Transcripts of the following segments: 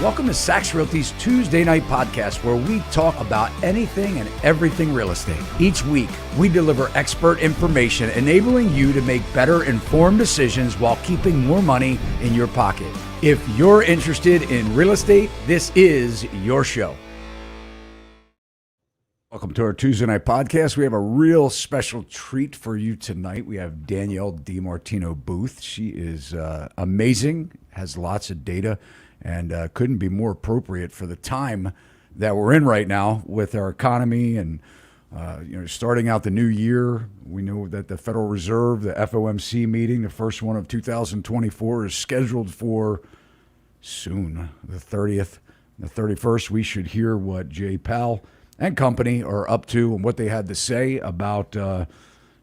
Welcome to Sachs Realty's Tuesday Night Podcast, where we talk about anything and everything real estate. Each week, we deliver expert information enabling you to make better informed decisions while keeping more money in your pocket. If you're interested in real estate, this is your show. Welcome to our Tuesday Night Podcast. We have a real special treat for you tonight. We have Danielle DiMartino Booth. She is amazing, has lots of data, and couldn't be more appropriate for the time that we're in right now with our economy and starting out the new year. We know that the Federal Reserve, the FOMC meeting, the first one of 2024, is scheduled for soon, the 30th. The 31st, we should hear what Jay Powell and company are up to and what they had to say about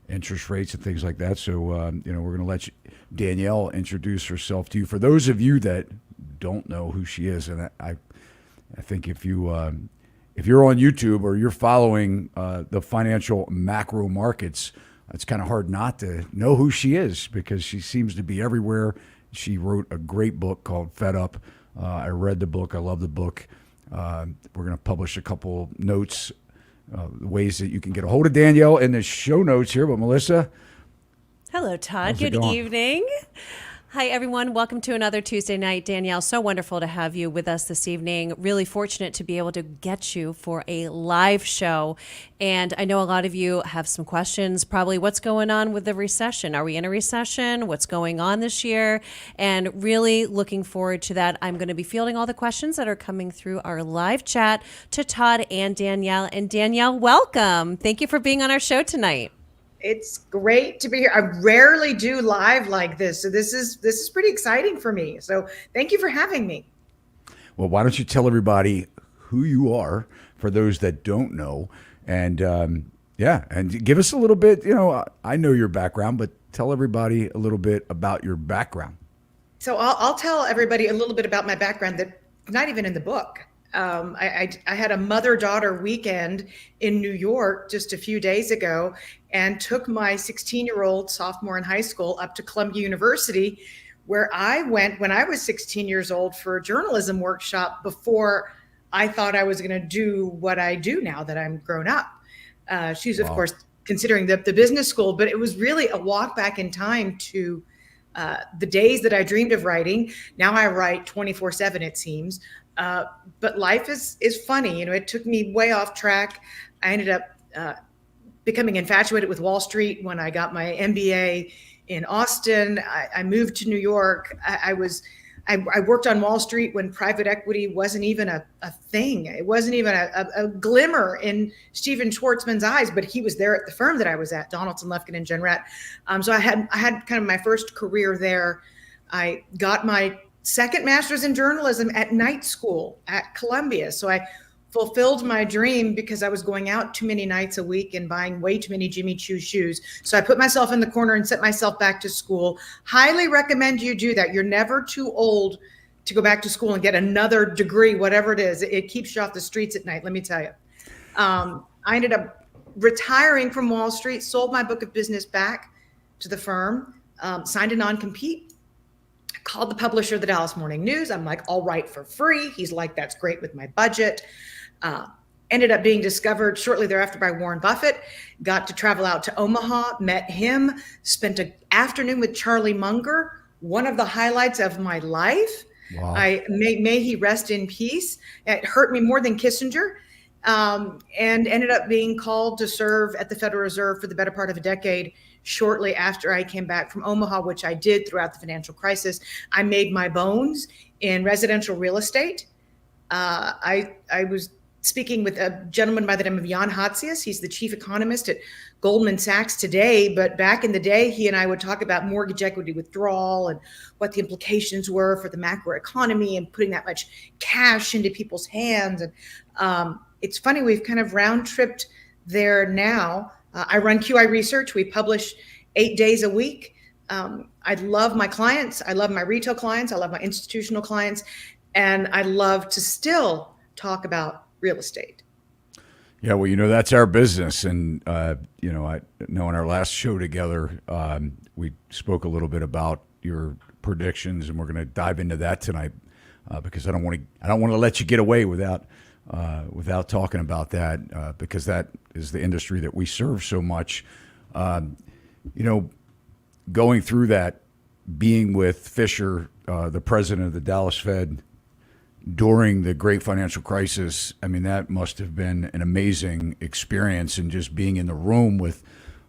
interest rates and things like that. So, we're going to let Danielle introduce herself to you. For those of you that don't know who she is, and I think if you're on YouTube or you're following the financial macro markets, it's kind of hard not to know who she is because she seems to be everywhere. She wrote a great book called Fed Up. I read the book. I love the book. We're going to publish a couple notes, ways that you can get a hold of Danielle in the show notes here. But Melissa. Hello, Todd. Good evening. Hi, everyone. Welcome to another Tuesday night. Danielle, so wonderful to have you with us this evening. Really fortunate to be able to get you for a live show. And I know a lot of you have some questions, probably what's going on with the recession. Are we in a recession? What's going on this year? And really looking forward to that. I'm going to be fielding all the questions that are coming through our live chat to Todd and Danielle. And Danielle, welcome. Thank you for being on our show tonight. It's great to be here. I rarely do live like this, so this is pretty exciting for me. So thank you for having me. Well, why don't you tell everybody who you are for those that don't know, and and give us a little bit. I know your background, but tell everybody a little bit about your background. So I'll tell everybody a little bit about my background that's not even in the book. I had a mother-daughter weekend in New York just a few days ago and took my 16-year-old sophomore in high school up to Columbia University, where I went when I was 16 years old for a journalism workshop before I thought I was going to do what I do now that I'm grown up. She's, of course, considering the business school, but it was really a walk back in time to the days that I dreamed of writing. Now I write 24/7, it seems. But life is funny. It took me way off track. I ended up becoming infatuated with Wall Street when I got my MBA in Austin. I moved to New York. I worked on Wall Street when private equity wasn't even a thing. It wasn't even a glimmer in Stephen Schwartzman's eyes, but he was there at the firm that I was at, Donaldson, Lefkin, and Jenrette. So I had kind of my first career there. I got my second master's in journalism at night school at Columbia. So I fulfilled my dream because I was going out too many nights a week and buying way too many Jimmy Choo shoes. So I put myself in the corner and sent myself back to school. Highly recommend you do that. You're never too old to go back to school and get another degree, whatever it is. It keeps you off the streets at night, let me tell you. I ended up retiring from Wall Street, sold my book of business back to the firm, signed a non-compete. Called the publisher of the Dallas Morning News. I'm like, I'll write for free. He's like, that's great with my budget. Ended up being discovered shortly thereafter by Warren Buffett. Got to travel out to Omaha, met him, spent an afternoon with Charlie Munger, one of the highlights of my life. Wow. May he rest in peace. It hurt me more than Kissinger. And ended up being called to serve at the Federal Reserve for the better part of a decade shortly after I came back from Omaha, which I did throughout the financial crisis. I made my bones in residential real estate. I was speaking with a gentleman by the name of Jan Hatzius. He's the chief economist at Goldman Sachs today, but back in the day, he and I would talk about mortgage equity withdrawal and what the implications were for the macro economy and putting that much cash into people's hands. And it's funny, we've kind of round tripped there now. I run QI Research. We publish 8 days a week. I love my clients. I love my retail clients. I love my institutional clients. And I love to still talk about real estate. Yeah, well, that's our business. And, I know in our last show together, we spoke a little bit about your predictions, and we're going to dive into that tonight. because I don't want to let you get away without talking about that, because that is the industry that we serve so much. Going through that, being with Fisher, the president of the Dallas Fed, during the great financial crisis, I mean, that must have been an amazing experience, and just being in the room with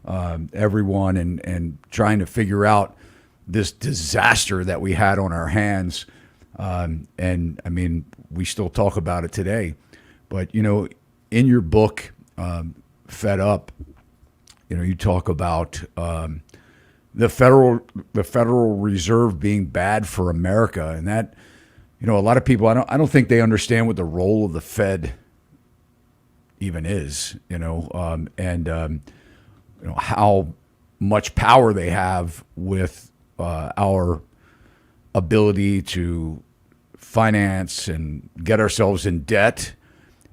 everyone and trying to figure out this disaster that we had on our hands. And I mean, we still talk about it today. But, in your book, Fed Up, you talk about the Federal Reserve being bad for America, and that, a lot of people, I don't think they understand what the role of the Fed even is, and how much power they have with our ability to finance and get ourselves in debt.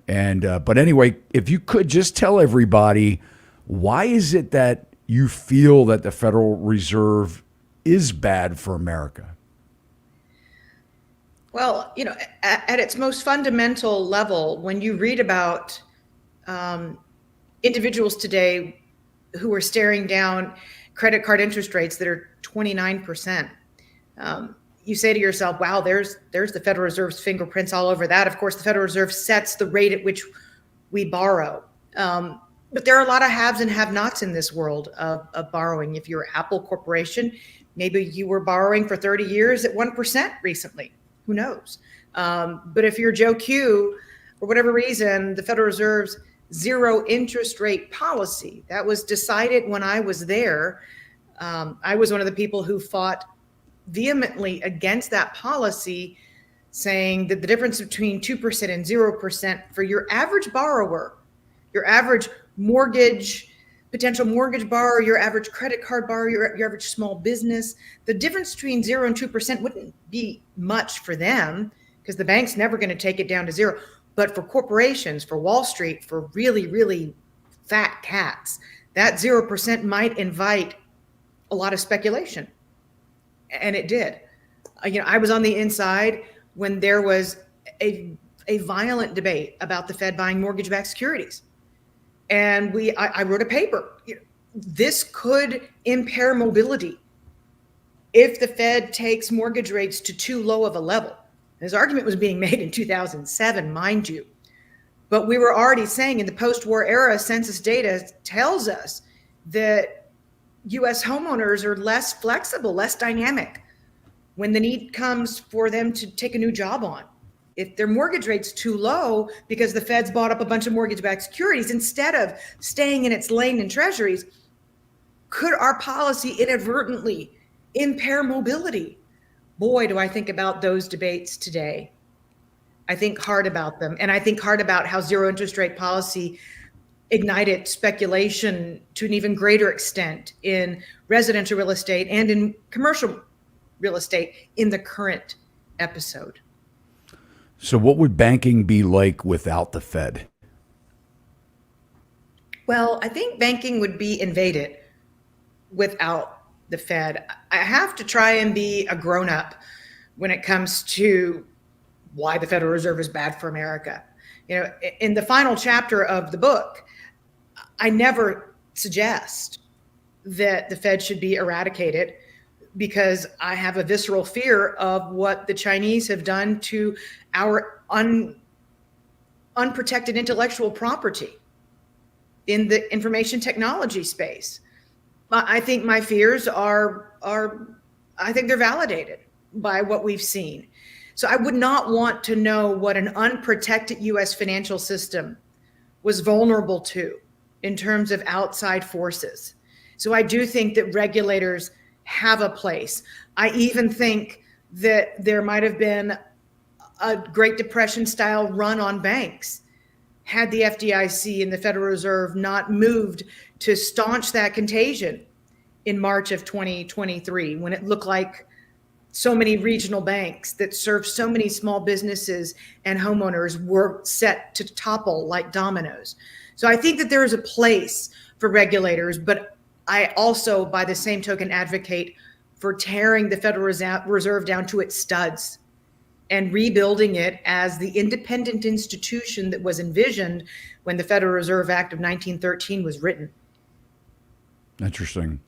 And but anyway, if you could just tell everybody, why is it that you feel that the Federal Reserve is bad for America? Well, at its most fundamental level, when you read about individuals today who are staring down credit card interest rates that are 29%, you say to yourself, wow, there's the Federal Reserve's fingerprints all over that. Of course, the Federal Reserve sets the rate at which we borrow. But there are a lot of haves and have-nots in this world of borrowing. If you're Apple Corporation, maybe you were borrowing for 30 years at 1% recently. Who knows? But if you're Joe Q, for whatever reason, the Federal Reserve's zero interest rate policy, that was decided when I was there. I was one of the people who fought vehemently against that policy, saying that the difference between 2% and 0% for your average borrower, your average potential mortgage borrower, your average credit card borrower, your average small business, the difference between 0 and 2% wouldn't be much for them, because the bank's never going to take it down to zero. But for corporations, for Wall Street, for really, really fat cats, that 0% might invite a lot of speculation. And it did. I was on the inside when there was a violent debate about the Fed buying mortgage-backed securities. And I wrote a paper. This could impair mobility if the Fed takes mortgage rates to too low of a level. This argument was being made in 2007, mind you. But we were already saying in the post-war era, census data tells us that U.S. homeowners are less flexible, less dynamic when the need comes for them to take a new job on. If their mortgage rate's too low because the Fed's bought up a bunch of mortgage-backed securities instead of staying in its lane in treasuries, could our policy inadvertently impair mobility? Boy, do I think about those debates today. I think hard about them. And I think hard about how zero interest rate policy ignited speculation to an even greater extent in residential real estate and in commercial real estate in the current episode. So what would banking be like without the Fed? Well, I think banking would be invaded without the Fed. I have to try and be a grown-up when it comes to why the Federal Reserve is bad for America. In the final chapter of the book, I never suggest that the Fed should be eradicated, because I have a visceral fear of what the Chinese have done to our unprotected intellectual property in the information technology space. I think my fears are I think they're validated by what we've seen. So I would not want to know what an unprotected U.S. financial system was vulnerable to in terms of outside forces. So I do think that regulators have a place. I even think that there might have been a Great Depression style run on banks had the FDIC and the Federal Reserve not moved to staunch that contagion in March of 2023, when it looked like so many regional banks that serve so many small businesses and homeowners were set to topple like dominoes. So I think that there is a place for regulators, but I also, by the same token, advocate for tearing the Federal Reserve down to its studs and rebuilding it as the independent institution that was envisioned when the Federal Reserve Act of 1913 was written. Interesting.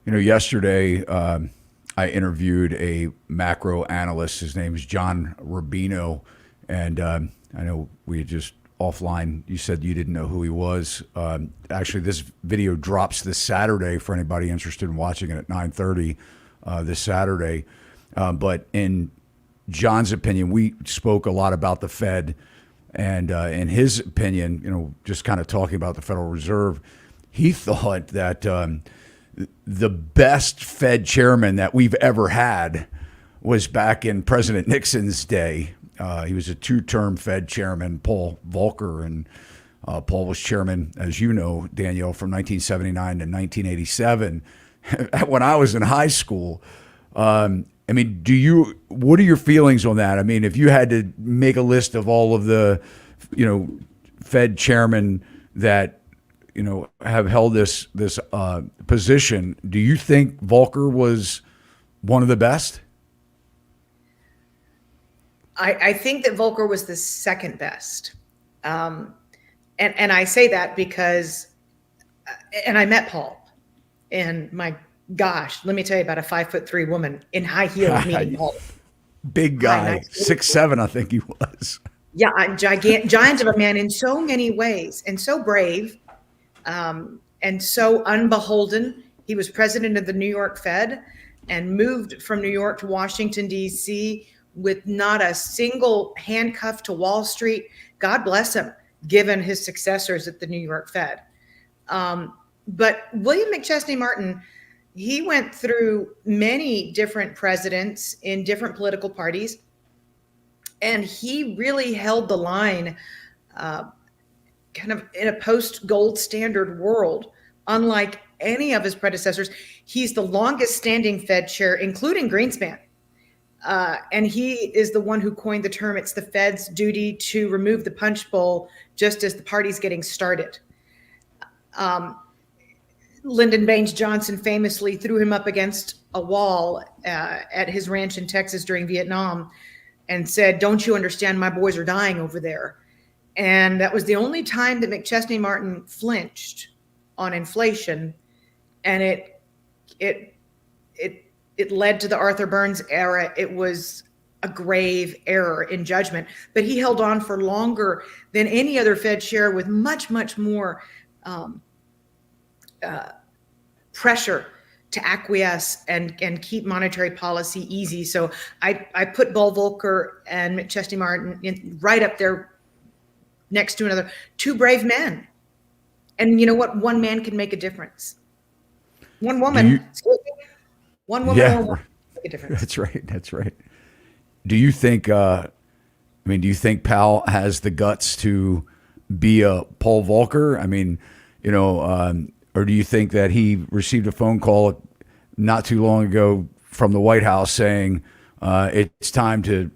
Yesterday I interviewed a macro analyst. His name is John Rubino, and I know we had just offline, you said you didn't know who he was. Actually, this video drops this Saturday for anybody interested in watching it at 9:30 this Saturday. But in John's opinion, we spoke a lot about the Fed, and in his opinion, just kind of talking about the Federal Reserve, he thought that the best Fed chairman that we've ever had was back in President Nixon's day. He was a two-term Fed chairman, Paul Volcker, and Paul was chairman, as you know, Danielle, from 1979 to 1987. When I was in high school, what are your feelings on that? I mean, if you had to make a list of all of the, Fed chairmen that, have held this position, do you think Volcker was one of the best? I think that Volcker was the second best. And I say that because, and I met Paul, and my gosh, let me tell you about a 5'3" woman in high heels meeting Paul. Big guy, 6'7", I think he was. Yeah, a giant of a man in so many ways, and so brave, and so unbeholden. He was president of the New York Fed and moved from New York to Washington, D.C., with not a single handcuff to Wall Street. God bless him, given his successors at the New York Fed. But William McChesney Martin, he went through many different presidents in different political parties, and he really held the line kind of in a post-gold standard world, unlike any of his predecessors. He's the longest standing Fed chair, including Greenspan. And he is the one who coined the term, it's the Fed's duty to remove the punch bowl just as the party's getting started. Lyndon Baines Johnson famously threw him up against a wall at his ranch in Texas during Vietnam and said, "Don't you understand, my boys are dying over there?" And that was the only time that McChesney Martin flinched on inflation. And it led to the Arthur Burns era. It was a grave error in judgment, but he held on for longer than any other Fed chair with much, much more pressure to acquiesce and keep monetary policy easy. So I put Paul Volcker and McChesney Martin right up there next to another. Two brave men. And you know what? One man can make a difference. One woman. One woman Yeah, will make a difference. That's right. Do you think, do you think Powell has the guts to be a Paul Volcker? Or do you think that he received a phone call not too long ago from the White House saying it's time to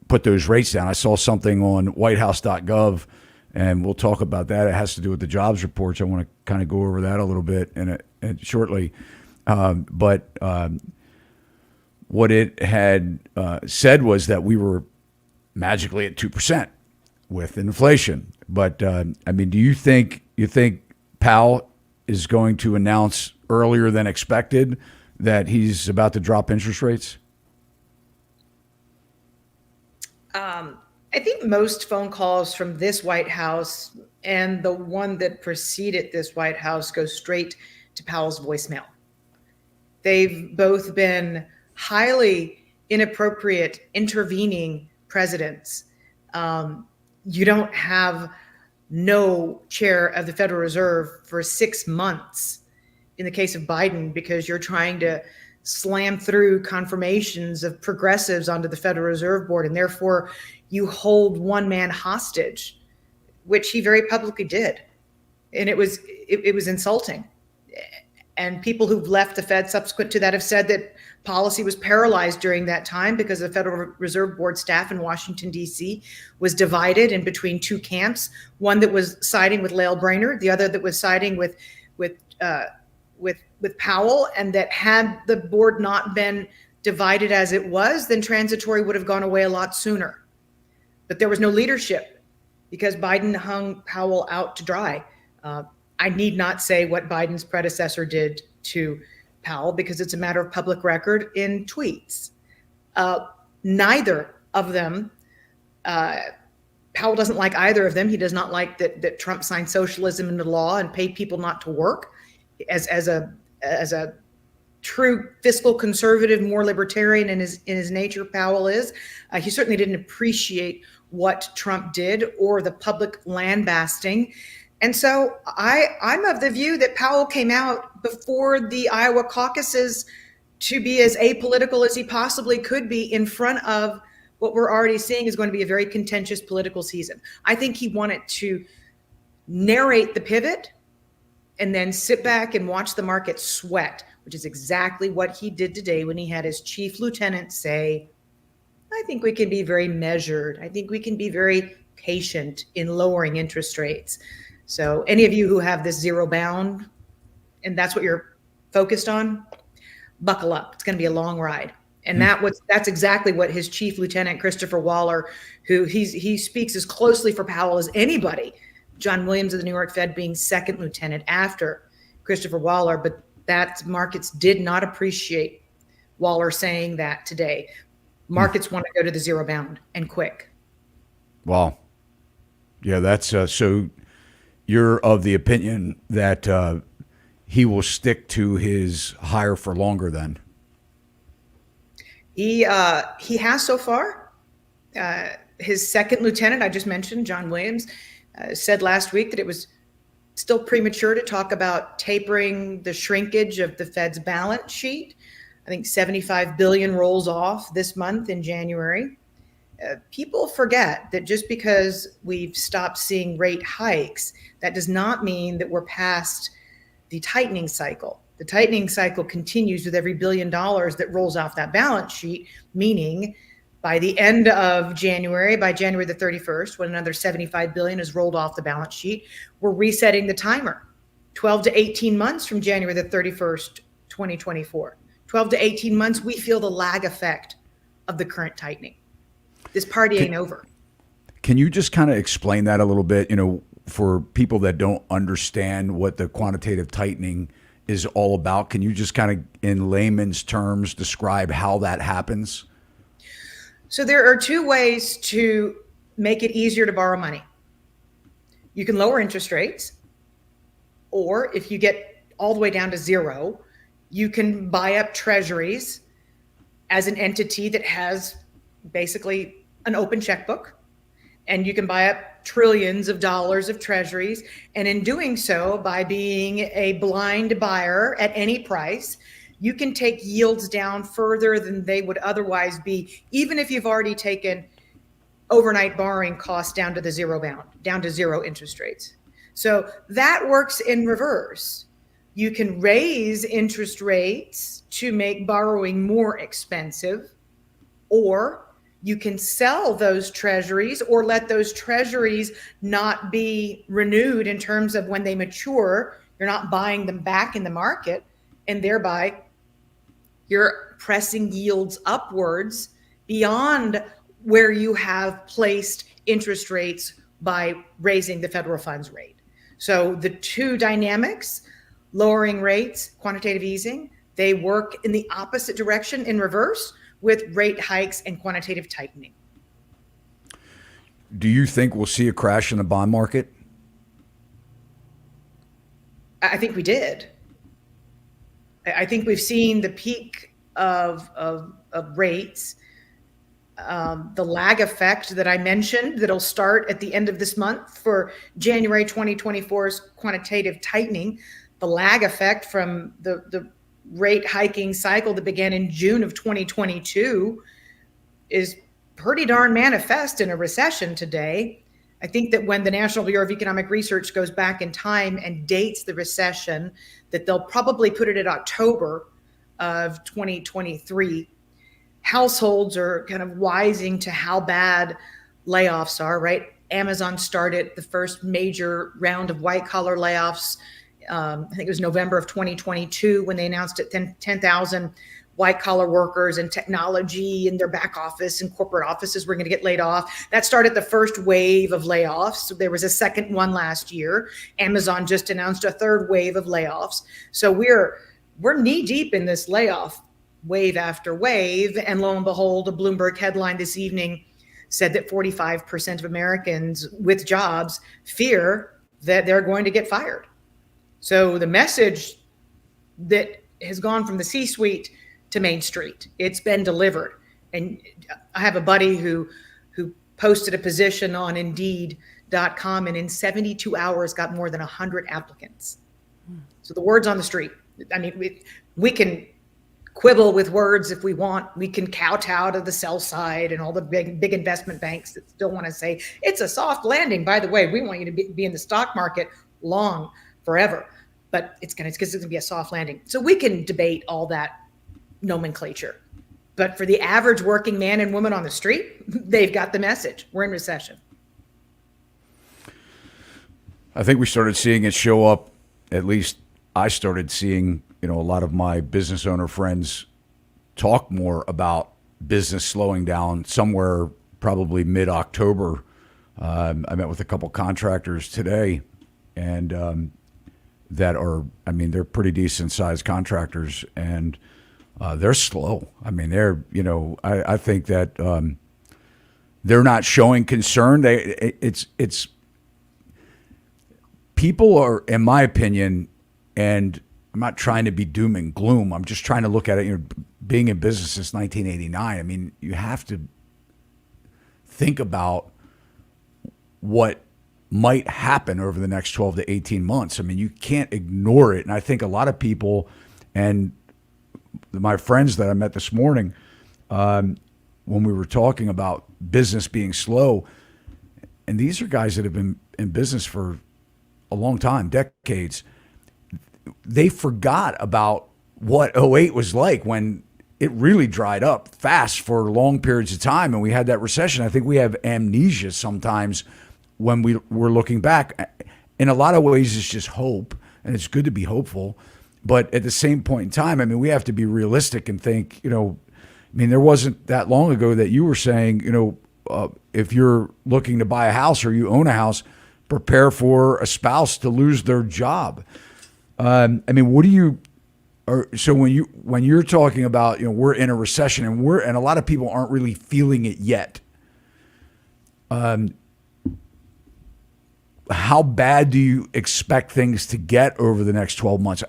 put those rates down? I saw something on whitehouse.gov, and we'll talk about that. It has to do with the jobs reports. I want to kind of go over that a little bit shortly. But what it had said was that we were magically at 2% with inflation. But do you think Powell is going to announce earlier than expected that he's about to drop interest rates? I think most phone calls from this White House and the one that preceded this White House go straight to Powell's voicemail. They've both been highly inappropriate, intervening presidents. You don't have no chair of the Federal Reserve for 6 months in the case of Biden because you're trying to slam through confirmations of progressives onto the Federal Reserve Board, and therefore you hold one man hostage, which he very publicly did. And it was insulting. And people who've left the Fed subsequent to that have said that policy was paralyzed during that time because the Federal Reserve Board staff in Washington, D.C. was divided in between two camps, one that was siding with Lael Brainerd, the other that was siding with Powell, and that had the board not been divided as it was, then transitory would have gone away a lot sooner. But there was no leadership because Biden hung Powell out to dry. I need not say what Biden's predecessor did to Powell because it's a matter of public record in tweets. Neither of them, Powell doesn't like either of them. He does not like that Trump signed socialism into law and paid people not to work. As a true fiscal conservative, more libertarian in his nature, Powell is. He certainly didn't appreciate what Trump did or the public lambasting. And so I'm of the view that Powell came out before the Iowa caucuses to be as apolitical as he possibly could be in front of what we're already seeing is going to be a very contentious political season. I think he wanted to narrate the pivot and then sit back and watch the market sweat, which is exactly what he did today when he had his chief lieutenant say, I think we can be very measured. I think we can be very patient in lowering interest rates. So any of you who have this zero bound and that's what you're focused on, buckle up. It's going to be a long ride. And that's exactly what his chief lieutenant, Christopher Waller, who he speaks as closely for Powell as anybody, John Williams of the New York Fed being second lieutenant after Christopher Waller, but that markets did not appreciate Waller saying that today. Markets want to go to the zero bound and quick. Wow. Yeah, that's so you're of the opinion that he will stick to his higher for longer then? He has so far. His second lieutenant, I just mentioned, John Williams, said last week that it was still premature to talk about tapering the shrinkage of the Fed's balance sheet. I think 75 billion rolls off this month in January. People forget that just because we've stopped seeing rate hikes, that does not mean that we're past the tightening cycle. The tightening cycle continues with every $1 billion that rolls off that balance sheet, meaning by the end of January, by January the 31st, when another 75 billion is rolled off the balance sheet, we're resetting the timer. 12 to 18 months from January the 31st, 2024. 12 to 18 months, we feel the lag effect of the current tightening. This party ain't over. Can you just kind of explain that a little bit, for people that don't understand what the quantitative tightening is all about? Can you just kind of, in layman's terms, describe how that happens? So there are two ways to make it easier to borrow money. You can lower interest rates, or if you get all the way down to zero, you can buy up treasuries as an entity that has basically an open checkbook, and you can buy up trillions of dollars of treasuries. And in doing so, by being a blind buyer at any price, you can take yields down further than they would otherwise be, even if you've already taken overnight borrowing costs down to the zero bound, down to zero interest rates. So that works in reverse. You can raise interest rates to make borrowing more expensive, or you can sell those treasuries or let those treasuries not be renewed in terms of when they mature. You're not buying them back in the market, and thereby you're pressing yields upwards beyond where you have placed interest rates by raising the federal funds rate. So the two dynamics, lowering rates, quantitative easing, they work in the opposite direction in reverse with rate hikes and quantitative tightening. Do you think we'll see a crash in the bond market? I think we did. I think we've seen the peak of rates, the lag effect that I mentioned that'll start at the end of this month for January 2024's quantitative tightening, the lag effect from the rate hiking cycle that began in June of 2022 is pretty darn manifest in a recession today. I think that when the National Bureau of Economic Research goes back in time and dates the recession, that they'll probably put it at October of 2023. Households are kind of wising to how bad layoffs are, right? Amazon started the first major round of white collar layoffs. I think it was November of 2022 when they announced it, 10,000 white collar workers and technology in their back office and corporate offices were going to get laid off. That started the first wave of layoffs. There was a second one last year. Amazon just announced a third wave of layoffs. So we're knee deep in this layoff wave after wave. And lo and behold, a Bloomberg headline this evening said that 45% of Americans with jobs fear that they're going to get fired. So the message that has gone from the C-suite to Main Street, it's been delivered. And I have a buddy who posted a position on Indeed.com and in 72 hours got more than 100 applicants. So the word's on the street. I mean, we can quibble with words if we want. We can kowtow to the sell side and all the big investment banks that still want to say it's a soft landing. By the way, we want you to be in the stock market long, forever, but it's going to be a soft landing. So we can debate all that nomenclature. But for the average working man and woman on the street, they've got the message. We're in recession. I think we started seeing it show up, at least I started seeing, a lot of my business owner friends talk more about business slowing down somewhere probably mid-October. I met with a couple contractors today, and that are, they're pretty decent sized contractors, and they're slow. I think that they're not showing concern. It's people are, in my opinion, and I'm not trying to be doom and gloom. I'm just trying to look at it. Being in business since 1989. You have to think about what might happen over the next 12 to 18 months. You can't ignore it. And I think a lot of people, and my friends that I met this morning, when we were talking about business being slow, and these are guys that have been in business for a long time, decades, they forgot about what '08 was like when it really dried up fast for long periods of time and we had that recession. I think we have amnesia sometimes when we're looking back. In a lot of ways, it's just hope, and it's good to be hopeful. But at the same point in time, we have to be realistic and think, there wasn't that long ago that you were saying, if you're looking to buy a house or you own a house, prepare for a spouse to lose their job. What do you, so when you're talking about, we're in a recession and a lot of people aren't really feeling it yet. How bad do you expect things to get over the next 12 months?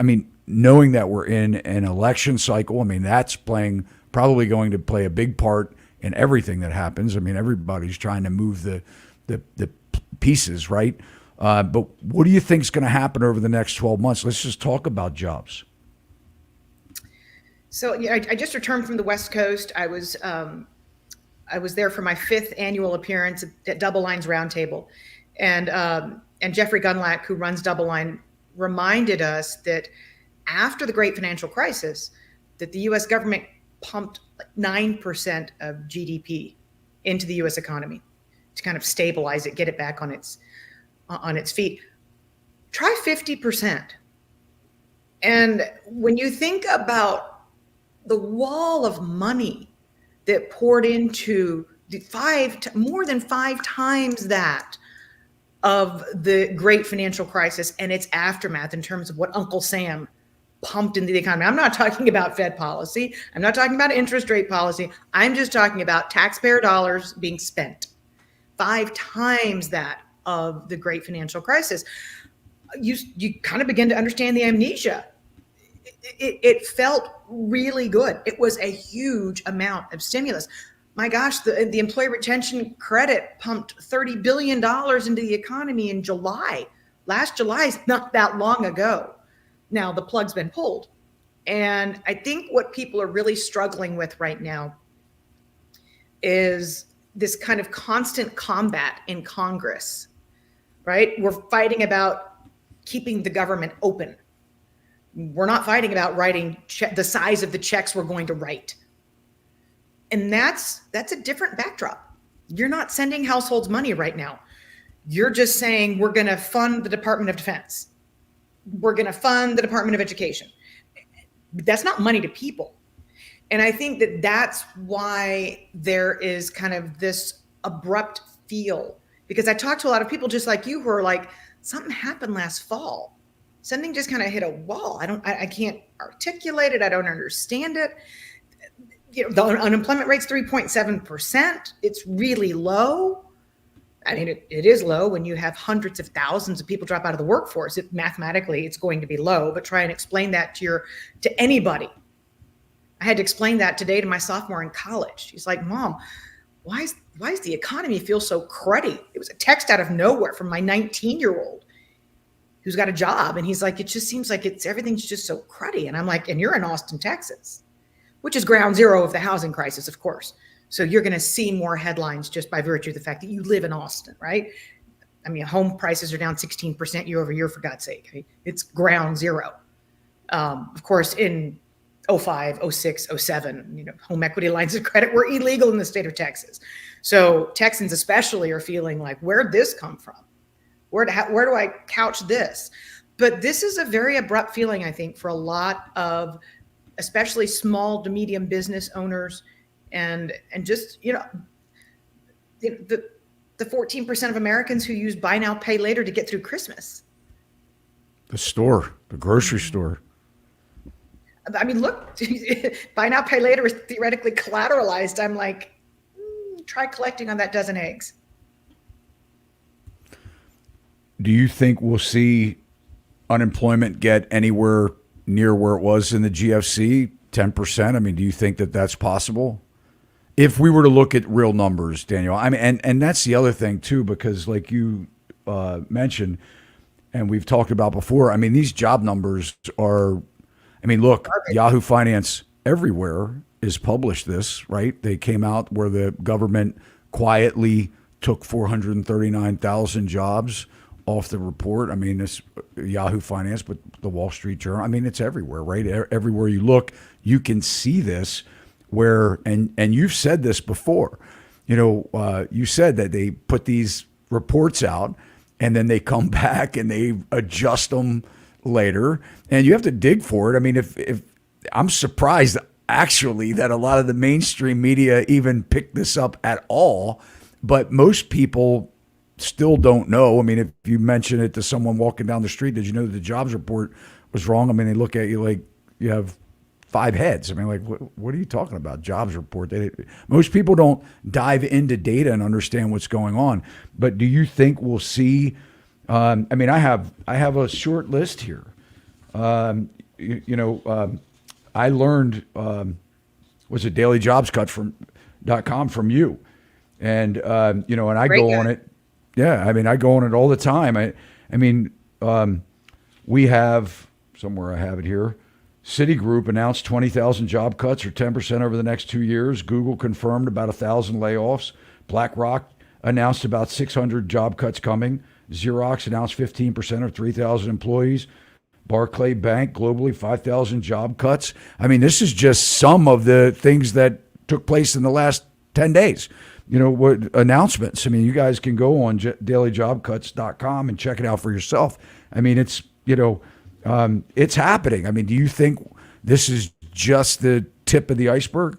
Knowing that we're in an election cycle, that's probably going to play a big part in everything that happens. Everybody's trying to move the pieces, right? But what do you think is going to happen over the next 12 months? Let's just talk about jobs. So I just returned from the West Coast. I was there for my 5th annual appearance at Double Line's Roundtable, and Jeffrey Gunlack, who runs Double Line, reminded us that after the Great Financial Crisis, that the U.S. government pumped 9% of GDP into the U.S. economy to kind of stabilize it, get it back on its feet. Try 50%. And when you think about the wall of money that poured into more than 5 times that of the Great Financial Crisis and its aftermath in terms of what Uncle Sam pumped into the economy. I'm not talking about Fed policy. I'm not talking about interest rate policy. I'm just talking about taxpayer dollars being spent. 5 times that of the Great Financial Crisis. You kind of begin to understand the amnesia. It felt really good. It was a huge amount of stimulus. My gosh, the employee retention credit pumped $30 billion into the economy in July. Last July is not that long ago. Now the plug's been pulled. And I think what people are really struggling with right now is this kind of constant combat in Congress, right? We're fighting about keeping the government open. We're not fighting about writing the size of the checks we're going to write. And that's a different backdrop. You're not sending households money right now. You're just saying we're going to fund the Department of Defense. We're going to fund the Department of Education. That's not money to people. And I think that that's why there is kind of this abrupt feel, because I talk to a lot of people just like you who are like, something happened last fall. Something just kind of hit a wall. I can't articulate it. I don't understand it. The unemployment rate's 3.7%. It's really low. I mean, it is low when you have hundreds of thousands of people drop out of the workforce. Mathematically, it's going to be low, but try and explain that to anybody. I had to explain that today to my sophomore in college. She's like, Mom, why does the economy feel so cruddy? It was a text out of nowhere from my 19-year-old who's got a job. And he's like, it just seems like everything's just so cruddy. And I'm like, and you're in Austin, Texas, which is ground zero of the housing crisis, of course. So you're going to see more headlines just by virtue of the fact that you live in Austin, right? I mean, home prices are down 16% year over year, for God's sake. Right? It's ground zero. Of course, in 05, 06, 07, home equity lines of credit were illegal in the state of Texas. So Texans especially are feeling like, where'd this come from? Where do I couch this? But this is a very abrupt feeling, I think, for a lot of especially small to medium business owners and just, the 14% of Americans who use buy now, pay later to get through Christmas. The grocery store. I mean, look, buy now, pay later is theoretically collateralized. I'm like, try collecting on that dozen eggs. Do you think we'll see unemployment get anywhere near where it was in the GFC, 10%? I mean, do you think that that's possible? If we were to look at real numbers, Danielle, I mean, and that's the other thing too, because like you mentioned, and we've talked about before, I mean, these job numbers are, I mean, look, Yahoo Finance everywhere is published this, right? They came out where the government quietly took 439,000 jobs off the report. I mean, it's Yahoo Finance, but the Wall Street Journal, I mean, it's everywhere, right? Everywhere you look, you can see this where, and you've said this before, you said that they put these reports out and then they come back and they adjust them later and you have to dig for it. I mean, if I'm surprised actually that a lot of the mainstream media even picked this up at all, but most people still don't know. I mean, if you mention it to someone walking down the street, did you know that the jobs report was wrong? I mean, they look at you like you have 5 heads. I mean, like, what are you talking about? Jobs report. Most people don't dive into data and understand what's going on. But do you think we'll see? I mean, I have a short list here. I learned was a daily jobs cut .com from you, and and I go on it. Yeah, I mean, I go on it all the time. I mean, we have somewhere I have it here. Citigroup announced 20,000 job cuts or 10% over the next 2 years. Google confirmed about 1,000 layoffs. BlackRock announced about 600 job cuts coming. Xerox announced 15% or 3,000 employees. Barclay Bank globally 5,000 job cuts. I mean, this is just some of the things that took place in the last 10 days. What announcements? I mean, you guys can go on dailyjobcuts.com and check it out for yourself. I mean, it's, it's happening. I mean, do you think this is just the tip of the iceberg?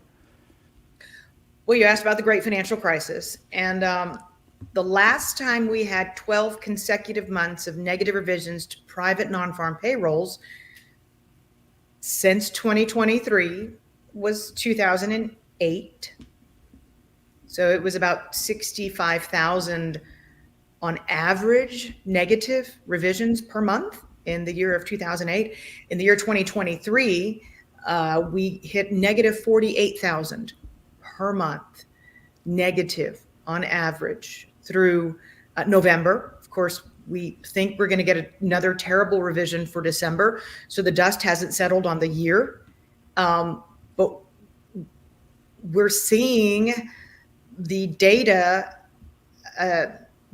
Well, you asked about the great financial crisis. And the last time we had 12 consecutive months of negative revisions to private non-farm payrolls since 2023 was 2008. So it was about 65,000 on average negative revisions per month in the year of 2008. In the year 2023, we hit negative 48,000 per month negative on average through November. Of course, we think we're going to get another terrible revision for December. So the dust hasn't settled on the year. But we're seeing the data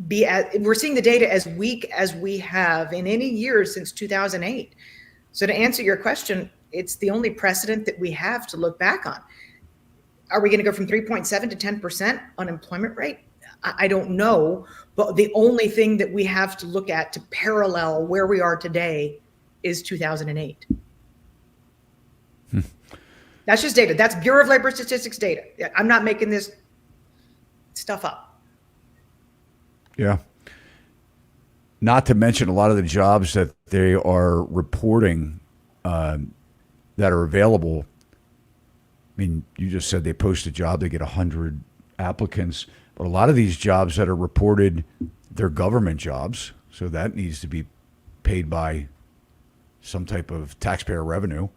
we're seeing the data as weak as we have in any year since 2008. So to answer your question, it's the only precedent that we have to look back on. Are we going to go from 3.7 to 10% unemployment rate? I don't know, but the only thing that we have to look at to parallel where we are today is 2008. That's just data. That's Bureau of Labor Statistics data. I'm not making this stuff up. Yeah. Not to mention a lot of the jobs that they are reporting that are available. I mean, you just said they post a job, they get 100 applicants. But a lot of these jobs that are reported, they're government jobs. So that needs to be paid by some type of taxpayer revenue.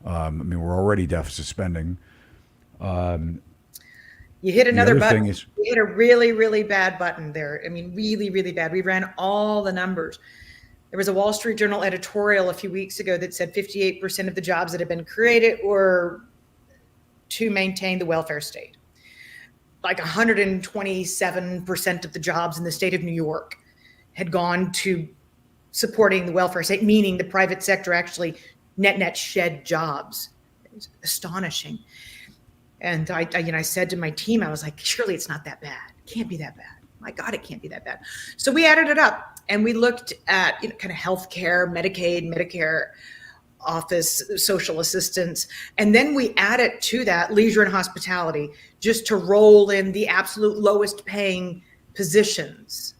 I mean, we're already deficit spending. You hit another button. You hit a really, really bad button there. I mean, really, really bad. We ran all the numbers. There was a Wall Street Journal editorial a few weeks ago that said 58% of the jobs that have been created were to maintain the welfare state. Like 127% of the jobs in the state of New York had gone to supporting the welfare state, meaning the private sector actually net shed jobs. It was astonishing. And I said to my team, I was like, surely it's not that bad. It can't be that bad. My God, it can't be that bad. So we added it up and we looked at kind of healthcare, Medicaid, Medicare, office, social assistance. And then we added to that leisure and hospitality just to roll in the absolute lowest paying positions.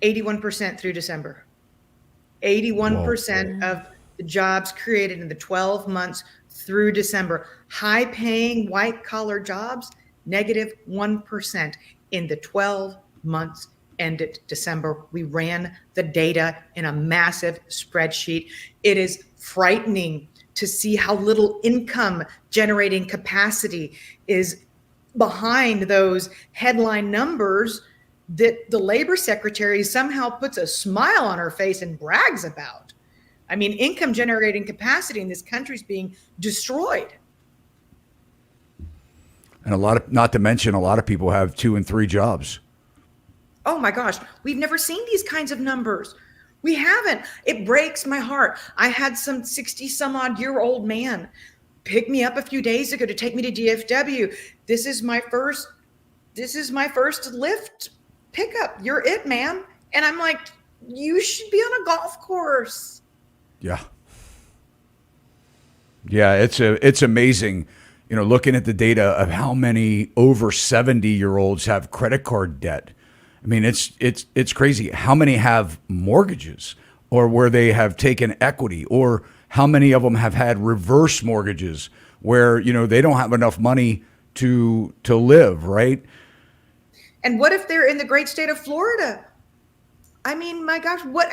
81% through December. 81% of the jobs created in the 12 months through December. High paying white collar jobs, -1% in the 12 months ended December. We ran the data in a massive spreadsheet. It is frightening to see how little income generating capacity is behind those headline numbers that the labor secretary somehow puts a smile on her face and brags about. I mean, income generating capacity in this country is being destroyed. And not to mention, a lot of people have 2 and 3 jobs. Oh my gosh, we've never seen these kinds of numbers. We haven't. It breaks my heart. I had some 60 some odd year old man pick me up a few days ago to take me to DFW. This is my first Lyft pickup. You're it, ma'am. And I'm like, you should be on a golf course. Yeah. Yeah, it's amazing, looking at the data of how many over 70-year-olds have credit card debt. I mean, it's crazy. How many have mortgages or where they have taken equity, or how many of them have had reverse mortgages where, they don't have enough money to live, right? And what if they're in the great state of Florida? I mean, my gosh, look,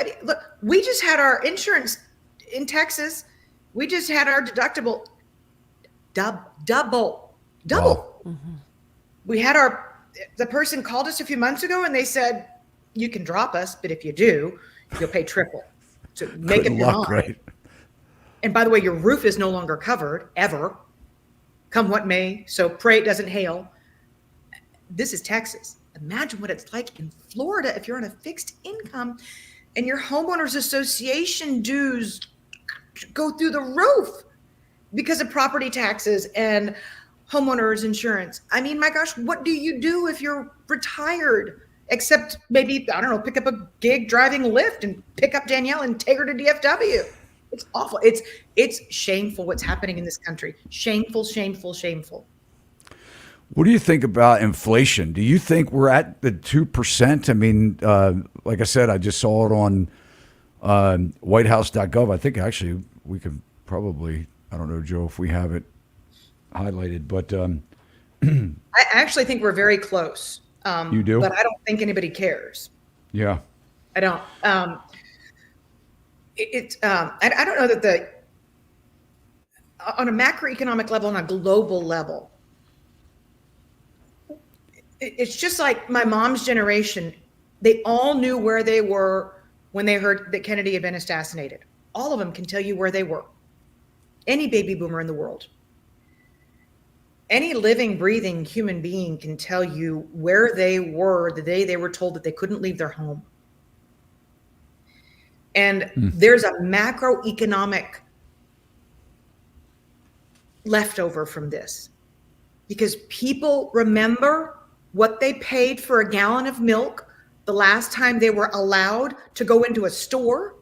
we just had our insurance in Texas. We just had our deductible double. Wow. Mm-hmm. We had the person called us a few months ago and they said, you can drop us, but if you do, you'll pay triple. So make up your mind. Right? And by the way, your roof is no longer covered ever, come what may. So pray it doesn't hail. This is Texas. Imagine what it's like in Florida if you're on a fixed income and your homeowners association dues go through the roof because of property taxes and homeowners insurance. I mean, my gosh, what do you do if you're retired? Except maybe, I don't know, pick up a gig driving Lyft and pick up Danielle and take her to DFW. It's awful. It's shameful what's happening in this country. Shameful, shameful, shameful. What do you think about inflation? Do you think we're at the 2%? I mean, like I said, I just saw it on whitehouse.gov. I think actually we could probably, I don't know, Joe, if we have it highlighted, but I actually think we're very close. You do? But I don't think anybody cares. Yeah. I don't. I don't know that on a macroeconomic level, on a global level, it's just like my mom's generation. They all knew where they were when they heard that Kennedy had been assassinated. All of them can tell you where they were. Any baby boomer in the world. Any living, breathing human being can tell you where they were the day they were told that they couldn't leave their home. And there's a macroeconomic leftover from this because people remember what they paid for a gallon of milk the last time they were allowed to go into a store.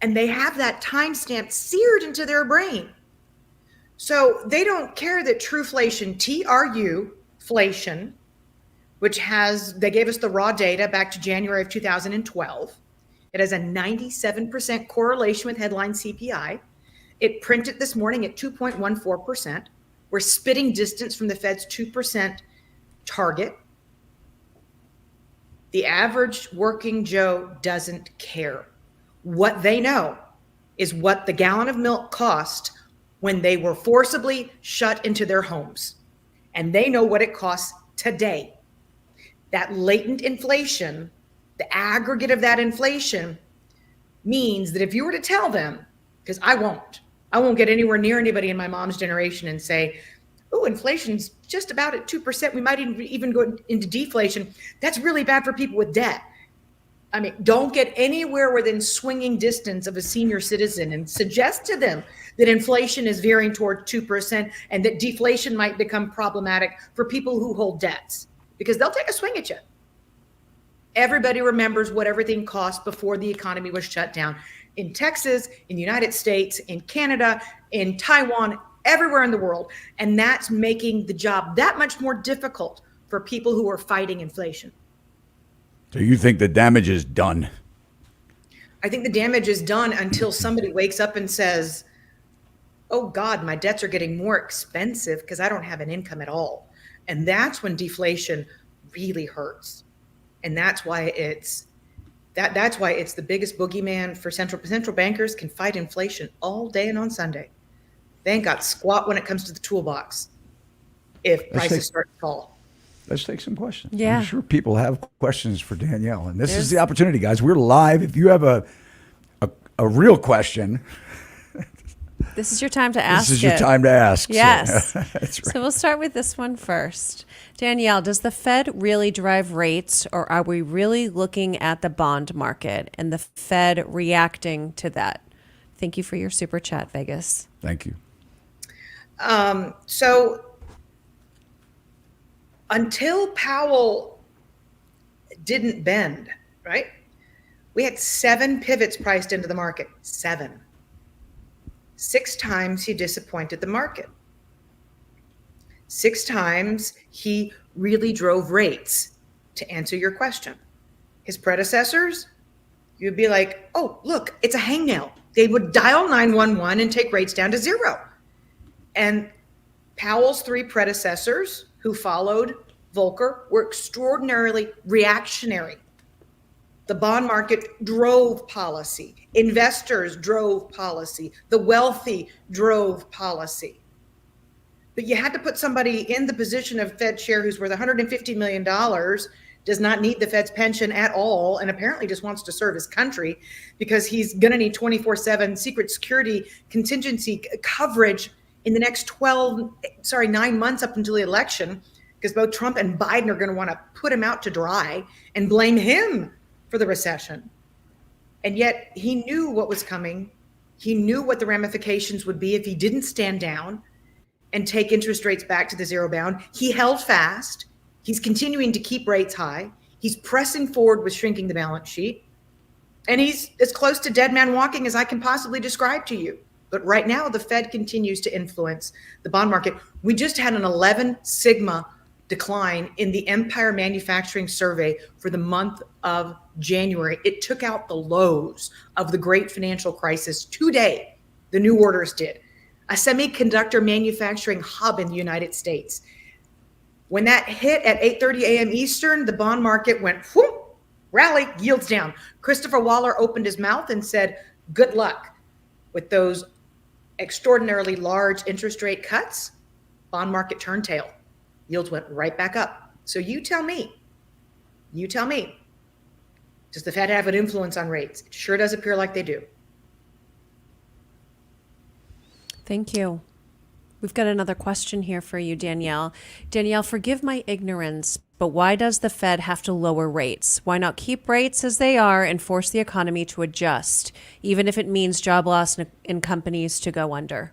And they have that timestamp seared into their brain. So they don't care that truflation, TRU-flation, which they gave us the raw data back to January of 2012. It has a 97% correlation with headline CPI. It printed this morning at 2.14%. We're spitting distance from the Fed's 2% target. The average working Joe doesn't care. What they know is what the gallon of milk cost when they were forcibly shut into their homes. And they know what it costs today. That latent inflation, the aggregate of that inflation, means that if you were to tell them, because I won't get anywhere near anybody in my mom's generation and say, oh, inflation's just about at 2%. We might even go into deflation. That's really bad for people with debt. I mean, don't get anywhere within swinging distance of a senior citizen and suggest to them that inflation is veering toward 2% and that deflation might become problematic for people who hold debts, because they'll take a swing at you. Everybody remembers what everything cost before the economy was shut down in Texas, in the United States, in Canada, in Taiwan, everywhere in the world. And that's making the job that much more difficult for people who are fighting inflation. So you think the damage is done? I think the damage is done until somebody wakes up and says, oh God, my debts are getting more expensive because I don't have an income at all. And that's when deflation really hurts. And that's why it's the biggest boogeyman for central bankers. Can fight inflation all day and on Sunday. They ain't got squat when it comes to the toolbox if prices start to fall. Let's take some questions. Yeah. I'm sure people have questions for Danielle. And this is the opportunity, guys. We're live. If you have a real question, this is your time to ask. This is your time to ask. Yes. So, that's right. So we'll start with this one first. Danielle, does the Fed really drive rates, or are we really looking at the bond market and the Fed reacting to that? Thank you for your super chat, Vegas. Thank you. So until Powell didn't bend, right? We had 7 pivots priced into the market. 7. 6 times he disappointed the market. 6 times he really drove rates, to answer your question. His predecessors, you'd be like, oh, look, it's a hangnail. They would dial 911 and take rates down to 0. And Powell's 3 predecessors who followed Volcker were extraordinarily reactionary. The bond market drove policy. Investors drove policy. The wealthy drove policy. But you had to put somebody in the position of Fed chair who's worth $150 million, does not need the Fed's pension at all, and apparently just wants to serve his country because he's going to need 24/7 secret security contingency coverage in the next 9 months up until the election, because both Trump and Biden are going to want to put him out to dry and blame him for the recession. And yet he knew what was coming. He knew what the ramifications would be if he didn't stand down and take interest rates back to the zero bound. He held fast. He's continuing to keep rates high. He's pressing forward with shrinking the balance sheet. And he's as close to dead man walking as I can possibly describe to you. But right now, the Fed continues to influence the bond market. We just had an 11 sigma decline in the Empire Manufacturing Survey for the month of January. It took out the lows of the great financial crisis today. The new orders did. A semiconductor manufacturing hub in the United States. When that hit at 8:30 a.m. Eastern, the bond market went whoop, rally, yields down. Christopher Waller opened his mouth and said, good luck with those extraordinarily large interest rate cuts. Bond market turned tail. Yields went right back up. So you tell me, does the Fed have an influence on rates? It sure does appear like they do. Thank you. We've got another question here for you, Danielle. Danielle, forgive my ignorance, but why does the Fed have to lower rates? Why not keep rates as they are and force the economy to adjust, even if it means job loss in companies to go under?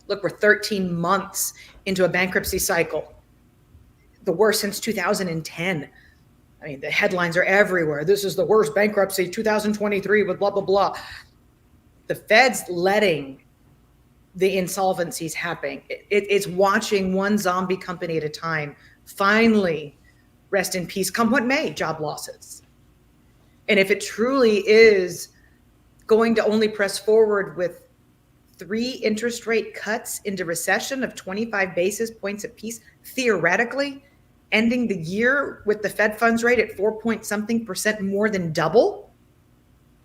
Look, we're 13 months into a bankruptcy cycle, the worst since 2010. I mean, the headlines are everywhere. This is the worst bankruptcy, 2023 with blah, blah, blah. The Fed's letting the insolvencies happening. It's watching one zombie company at a time finally rest in peace, come what may, job losses. And if it truly is going to only press forward with 3 interest rate cuts into recession of 25 basis points apiece, theoretically ending the year with the Fed funds rate at 4-point-something%, more than double,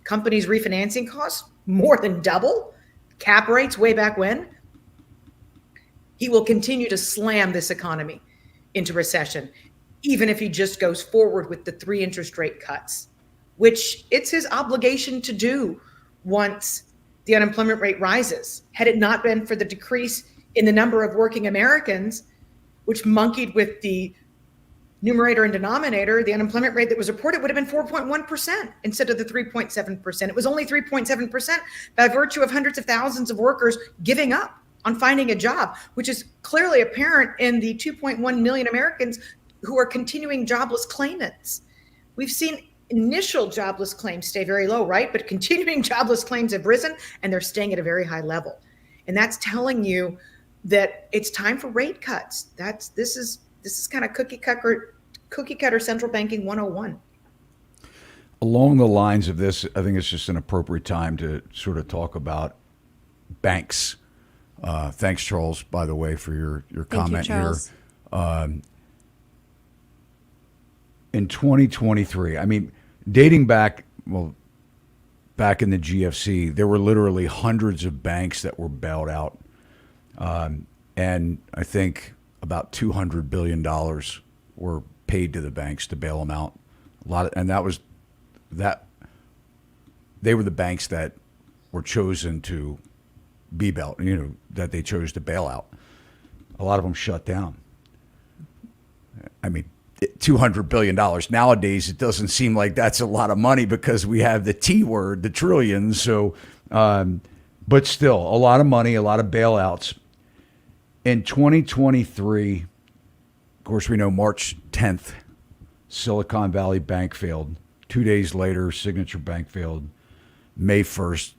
companies' refinancing costs more than double, cap rates way back when, he will continue to slam this economy into recession, even if he just goes forward with the 3 interest rate cuts, which it's his obligation to do once the unemployment rate rises. Had it not been for the decrease in the number of working Americans, which monkeyed with the numerator and denominator, the unemployment rate that was reported would have been 4.1% instead of the 3.7%. It was only 3.7% by virtue of hundreds of thousands of workers giving up on finding a job, which is clearly apparent in the 2.1 million Americans who are continuing jobless claimants. We've seen initial jobless claims stay very low, right? But continuing jobless claims have risen, and they're staying at a very high level. And that's telling you that it's time for rate cuts. This is kind of cookie cutter central banking 101. Along the lines of this, I think it's just an appropriate time to sort of talk about banks. Thanks, Charles, by the way, for your comment here. In 2023, I mean, dating back in the GFC, there were literally hundreds of banks that were bailed out. And I think about $200 billion were paid to the banks to bail them out. They were the banks that were chosen to be bailed, that they chose to bail out. A lot of them shut down. I mean, $200 billion. Nowadays, it doesn't seem like that's a lot of money because we have the T word, the trillions. So, but still, a lot of money, a lot of bailouts. In 2023, of course, we know March 10th, Silicon Valley Bank failed. 2 days later, Signature Bank failed. May 1st,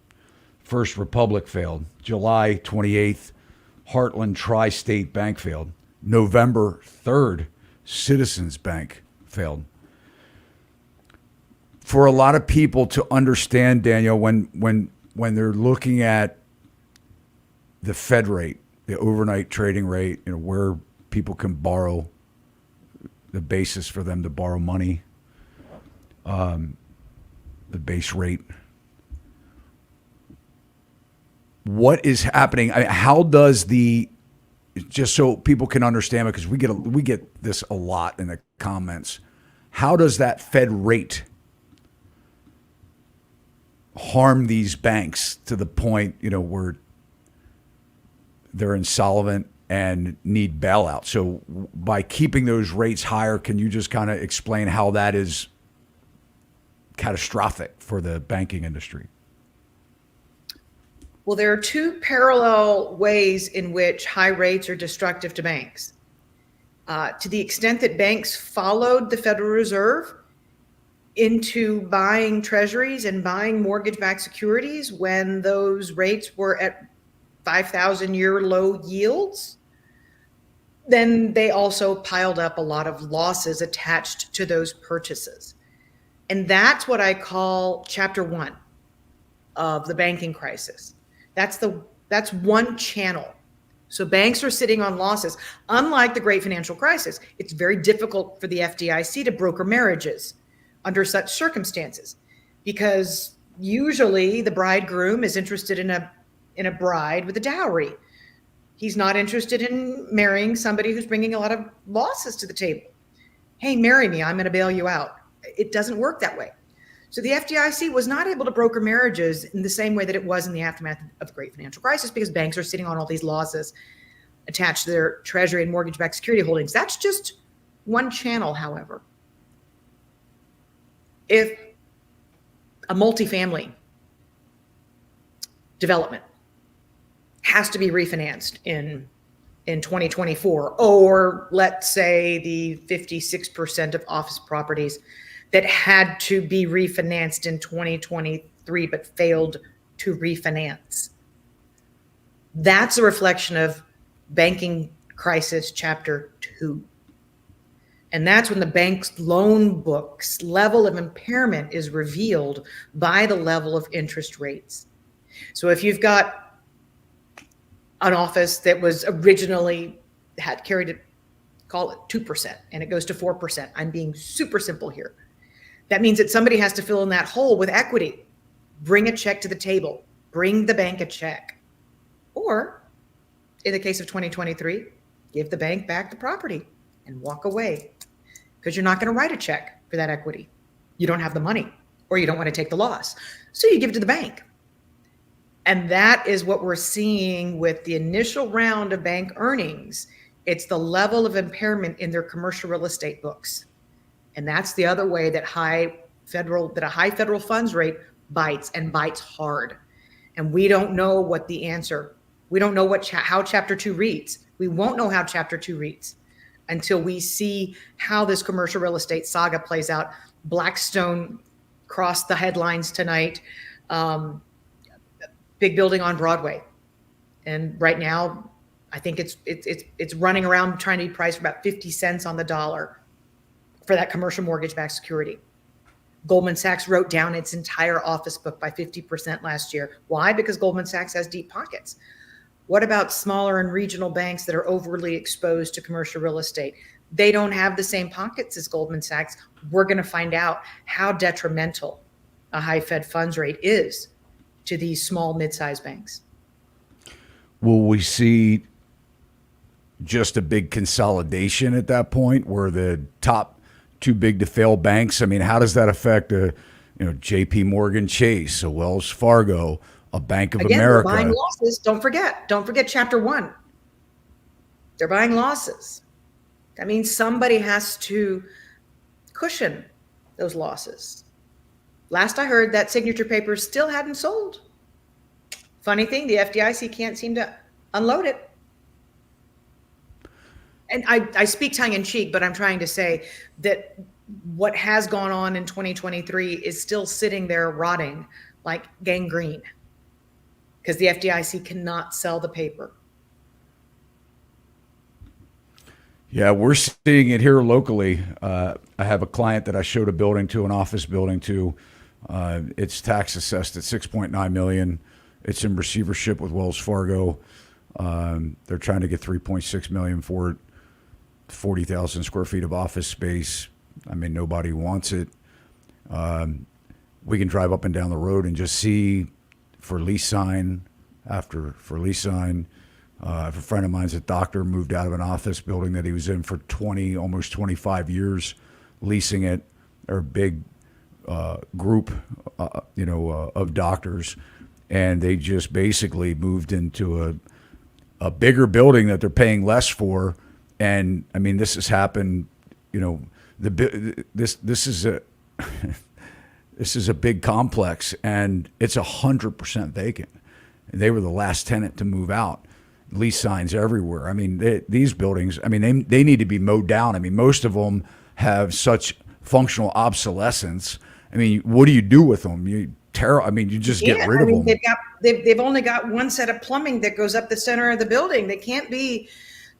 First Republic failed. July 28th, Heartland Tri-State Bank failed. November 3rd, Citizens Bank failed. For a lot of people to understand, Danielle, when they're looking at the Fed rate, the overnight trading rate, where people can borrow, the basis for them to borrow money, the base rate. What is happening? How does just so people can understand, because we get this a lot in the comments. How does that Fed rate harm these banks to the point, where they're insolvent and need bailout? So by keeping those rates higher, can you just kind of explain how that is catastrophic for the banking industry? Well, there are 2 parallel ways in which high rates are destructive to banks. To the extent that banks followed the Federal Reserve into buying treasuries and buying mortgage-backed securities when those rates were at 5,000-year low yields, then they also piled up a lot of losses attached to those purchases. And that's what I call chapter 1 of the banking crisis. That's one channel. So banks are sitting on losses. Unlike the great financial crisis, it's very difficult for the FDIC to broker marriages under such circumstances, because usually the bridegroom is interested in a bride with a dowry. He's not interested in marrying somebody who's bringing a lot of losses to the table. Hey, marry me, I'm going to bail you out. It doesn't work that way. So the FDIC was not able to broker marriages in the same way that it was in the aftermath of the great financial crisis, because banks are sitting on all these losses attached to their treasury and mortgage-backed security holdings. That's just one channel, however. If a multifamily development has to be refinanced in 2024, or let's say the 56% of office properties that had to be refinanced in 2023 but failed to refinance, That's a reflection of banking crisis chapter 2. And that's when the bank's loan book's level of impairment is revealed by the level of interest rates. So if you've got an office that was originally had carried it, call it 2%, and it goes to 4%. I'm being super simple here. That means that somebody has to fill in that hole with equity. Bring a check to the table. Bring the bank a check. Or, in the case of 2023, give the bank back the property and walk away, because you're not going to write a check for that equity. You don't have the money, or you don't want to take the loss. So you give it to the bank. And that is what we're seeing with the initial round of bank earnings. It's the level of impairment in their commercial real estate books. And that's the other way that a high federal funds rate bites, and bites hard. And we don't know what the answer. We don't know how chapter 2 reads. We won't know how chapter 2 reads until we see how this commercial real estate saga plays out. Blackstone crossed the headlines tonight. Big building on Broadway. And right now, I think it's running around trying to be priced for about 50 cents on the dollar for that commercial mortgage-backed security. Goldman Sachs wrote down its entire office book by 50% last year. Why? Because Goldman Sachs has deep pockets. What about smaller and regional banks that are overly exposed to commercial real estate? They don't have the same pockets as Goldman Sachs. We're going to find out how detrimental a high Fed funds rate is to these small, mid-sized banks. Will we see just a big consolidation at that point, where the top too big to fail banks? I mean, how does that affect J.P. Morgan Chase, a Wells Fargo, a Bank of America? They're buying losses. Don't forget chapter 1. They're buying losses. That means somebody has to cushion those losses. Last I heard, that signature paper still hadn't sold. Funny thing, the FDIC can't seem to unload it. And I speak tongue in cheek, but I'm trying to say that what has gone on in 2023 is still sitting there rotting like gangrene, because the FDIC cannot sell the paper. Yeah, we're seeing it here locally. I have a client that I showed a building to, an office building to. It's tax assessed at $6.9 million. It's in receivership with Wells Fargo. They're trying to get $3.6 million for it. 40,000 square feet of office space. I mean, nobody wants it. We can drive up and down the road and just see for lease sign after for lease sign. A friend of mine's a doctor, moved out of an office building that he was in for almost 25 years, leasing it. They're a big group, of doctors, and they just basically moved into a bigger building that they're paying less for. And I mean, this has happened. This is a this is a big complex, and it's 100% vacant. They were the last tenant to move out. Lease signs everywhere. I mean, these buildings, I mean, they need to be mowed down. I mean, most of them have such functional obsolescence. I mean, what do you do with them? You just get rid of them. They've only got one set of plumbing that goes up the center of the building. They can't be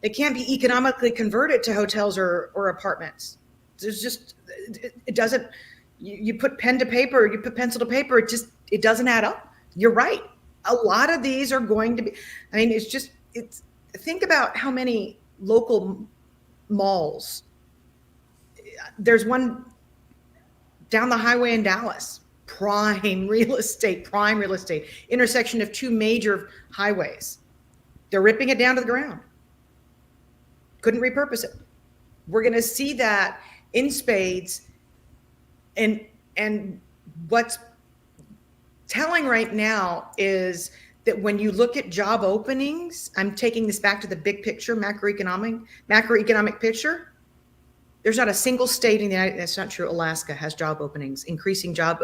economically converted to hotels or apartments. There's just, it doesn't, you put pen to paper, you put pencil to paper, it doesn't add up. You're right. A lot of these are going to be, I mean, think about how many local malls. There's one down the highway in Dallas, prime real estate, intersection of two major highways. They're ripping it down to the ground. Couldn't repurpose it. We're going to see that in spades. And what's telling right now is that when you look at job openings, I'm taking this back to the big picture, macroeconomic picture. There's not a single state in the United States, that's not true. Alaska has job openings, increasing job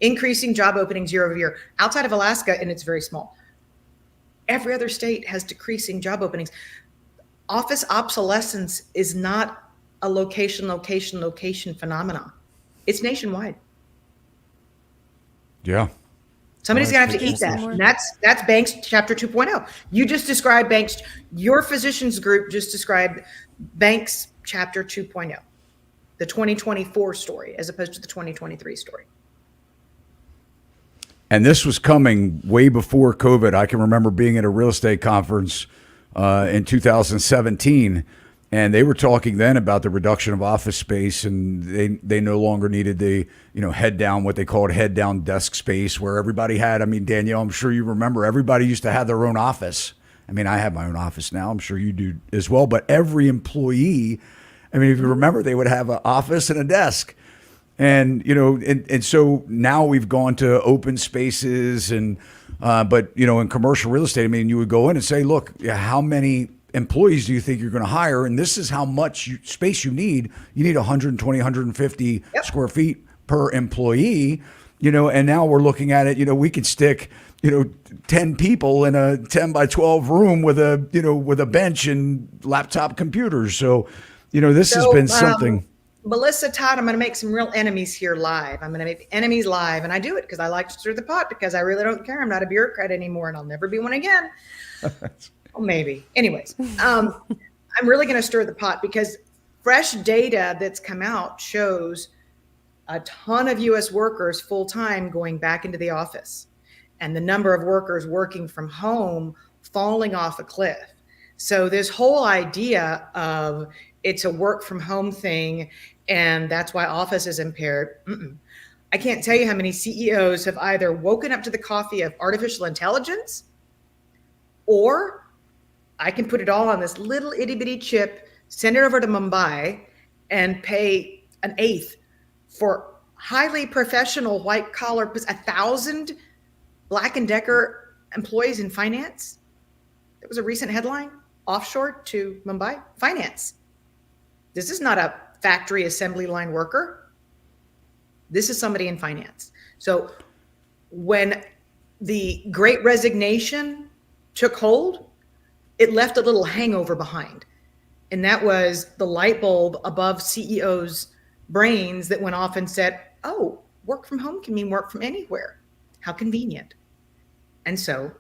openings year over year. Outside of Alaska, and it's very small. Every other state has decreasing job openings. Office obsolescence is not a location phenomenon. It's nationwide. Yeah. Somebody's going to have to eat that. And that's Banks Chapter 2.0. You just described Banks. Your physicians group just described Banks Chapter 2.0, the 2024 story, as opposed to the 2023 story. And this was coming way before COVID. I can remember being at a real estate conference in 2017, and they were talking then about the reduction of office space, and they no longer needed the head down, what they called head down desk space, where everybody had. I mean, Danielle, I'm sure you remember, everybody used to have their own office. I mean, I have my own office now. I'm sure you do as well. But every employee, I mean, if you remember, they would have an office and a desk. And, and so now we've gone to open spaces but, in commercial real estate, I mean, you would go in and say, look, how many employees do you think you're going to hire? And this is how much space you need. You need 120, 150 square feet per employee, and now we're looking at it, we could stick, 10 people in a 10 by 12 room with a bench and laptop computers. So, this has been something. Melissa, Todd, I'm going to make some real enemies here live. I'm going to make enemies live. And I do it because I like to stir the pot, because I really don't care. I'm not a bureaucrat anymore, and I'll never be one again. Well, maybe. Anyways, I'm really going to stir the pot because fresh data that's come out shows a ton of U.S. workers full-time going back into the office, and the number of workers working from home falling off a cliff. So this whole idea of it's a work from home thing, and that's why office is impaired. I can't tell you how many CEOs have either woken up to the coffee of artificial intelligence, or I can put it all on this little itty bitty chip, send it over to Mumbai, and pay an eighth for highly professional white collar, 1,000 Black & Decker employees in finance. There was a recent headline, offshore to Mumbai, finance. This is not a factory assembly line worker. This is somebody in finance. So when the Great Resignation took hold, it left a little hangover behind. And that was the light bulb above CEOs' brains that went off and said, oh, work from home can mean work from anywhere. How convenient. And so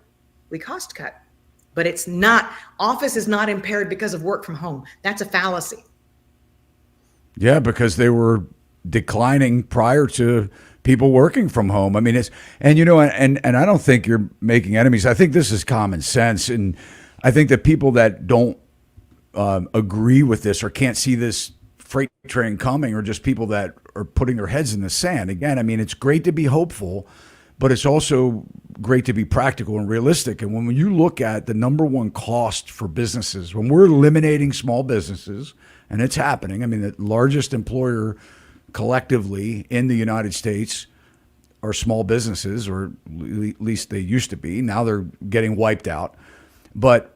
we cost cut. But it's not, office is not impaired because of work from home. That's a fallacy. Yeah, because they were declining prior to people working from home. I mean, and I don't think you're making enemies. I think this is common sense. And I think that people that don't agree with this or can't see this freight train coming are just people that are putting their heads in the sand. Again, I mean, it's great to be hopeful, but it's also great to be practical and realistic. And when you look at the number one cost for businesses, when we're eliminating small businesses, and it's happening, I mean, the largest employer collectively in the United States are small businesses, or at least they used to be. Now they're getting wiped out. But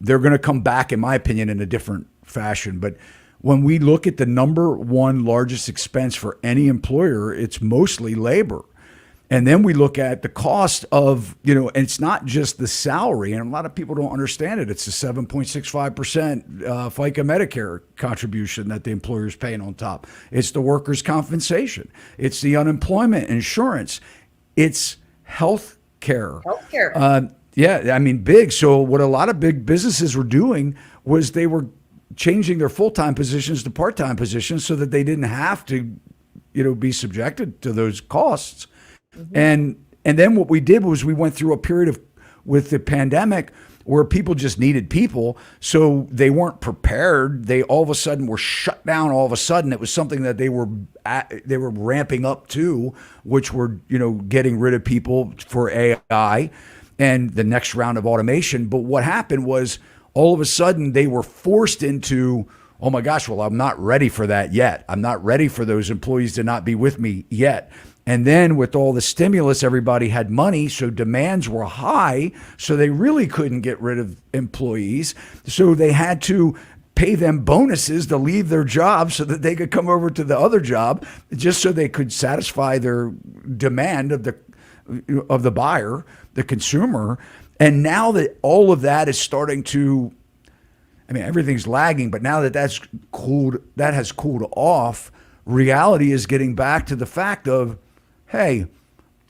they're going to come back, in my opinion, in a different fashion. But when we look at the number one largest expense for any employer, it's mostly labor. And then we look at the cost of, and it's not just the salary. And a lot of people don't understand it. It's a 7.65% FICA Medicare contribution that the employer is paying on top. It's the workers' compensation. It's the insurance. It's health care. Yeah, I mean, big. So what a lot of big businesses were doing was they were changing their full-time positions to part-time positions so that they didn't have to, be subjected to those costs. Mm-hmm. And then what we did was we went through a period with the pandemic where people just needed people, so they weren't prepared. They all of a sudden were shut down. All of a sudden, it was something that they were ramping up to, which were getting rid of people for AI and the next round of automation. But what happened was all of a sudden they were forced into, oh my gosh, well, I'm not ready for that yet. I'm not ready for those employees to not be with me yet. And then with all the stimulus, everybody had money, so demands were high, so they really couldn't get rid of employees. So they had to pay them bonuses to leave their job so that they could come over to the other job, just so they could satisfy their demand of the buyer, the consumer. And now that all of that is starting to, I mean, everything's lagging, but now that has cooled off, reality is getting back to the fact of, hey,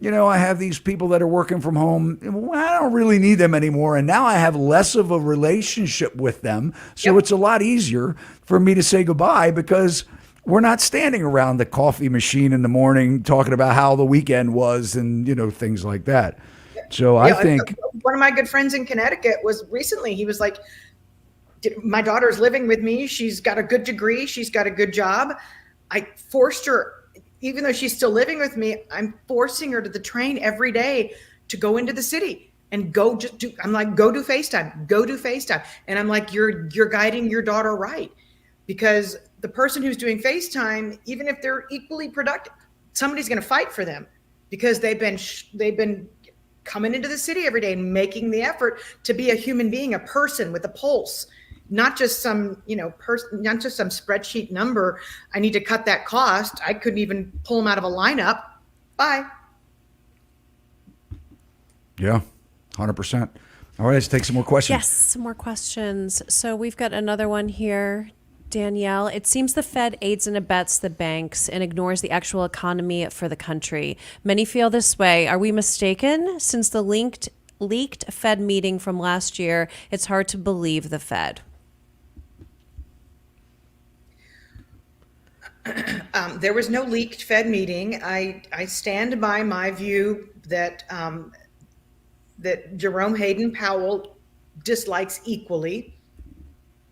I have these people that are working from home. Well, I don't really need them anymore. And now I have less of a relationship with them. So it's a lot easier for me to say goodbye because we're not standing around the coffee machine in the morning talking about how the weekend was and, things like that. So I think one of my good friends in Connecticut was recently, he was like, my daughter's living with me. She's got a good degree. She's got a good job. I forced her, even though she's still living with me, I'm forcing her to the train every day to go into the city and go do FaceTime. And I'm like, you're guiding your daughter right. Because the person who's doing FaceTime, even if they're equally productive, somebody's going to fight for them because they've been coming into the city every day and making the effort to be a human being, a person with a pulse. Not just some, not just some spreadsheet number. I need to cut that cost. I couldn't even pull them out of a lineup. Bye. Yeah, 100%. All right, let's take some more questions. Yes, some more questions. So we've got another one here. Danielle, it seems the Fed aids and abets the banks and ignores the actual economy for the country. Many feel this way. Are we mistaken? Since the leaked Fed meeting from last year, it's hard to believe the Fed. There was no leaked Fed meeting. I stand by my view that that Jerome Hayden Powell dislikes equally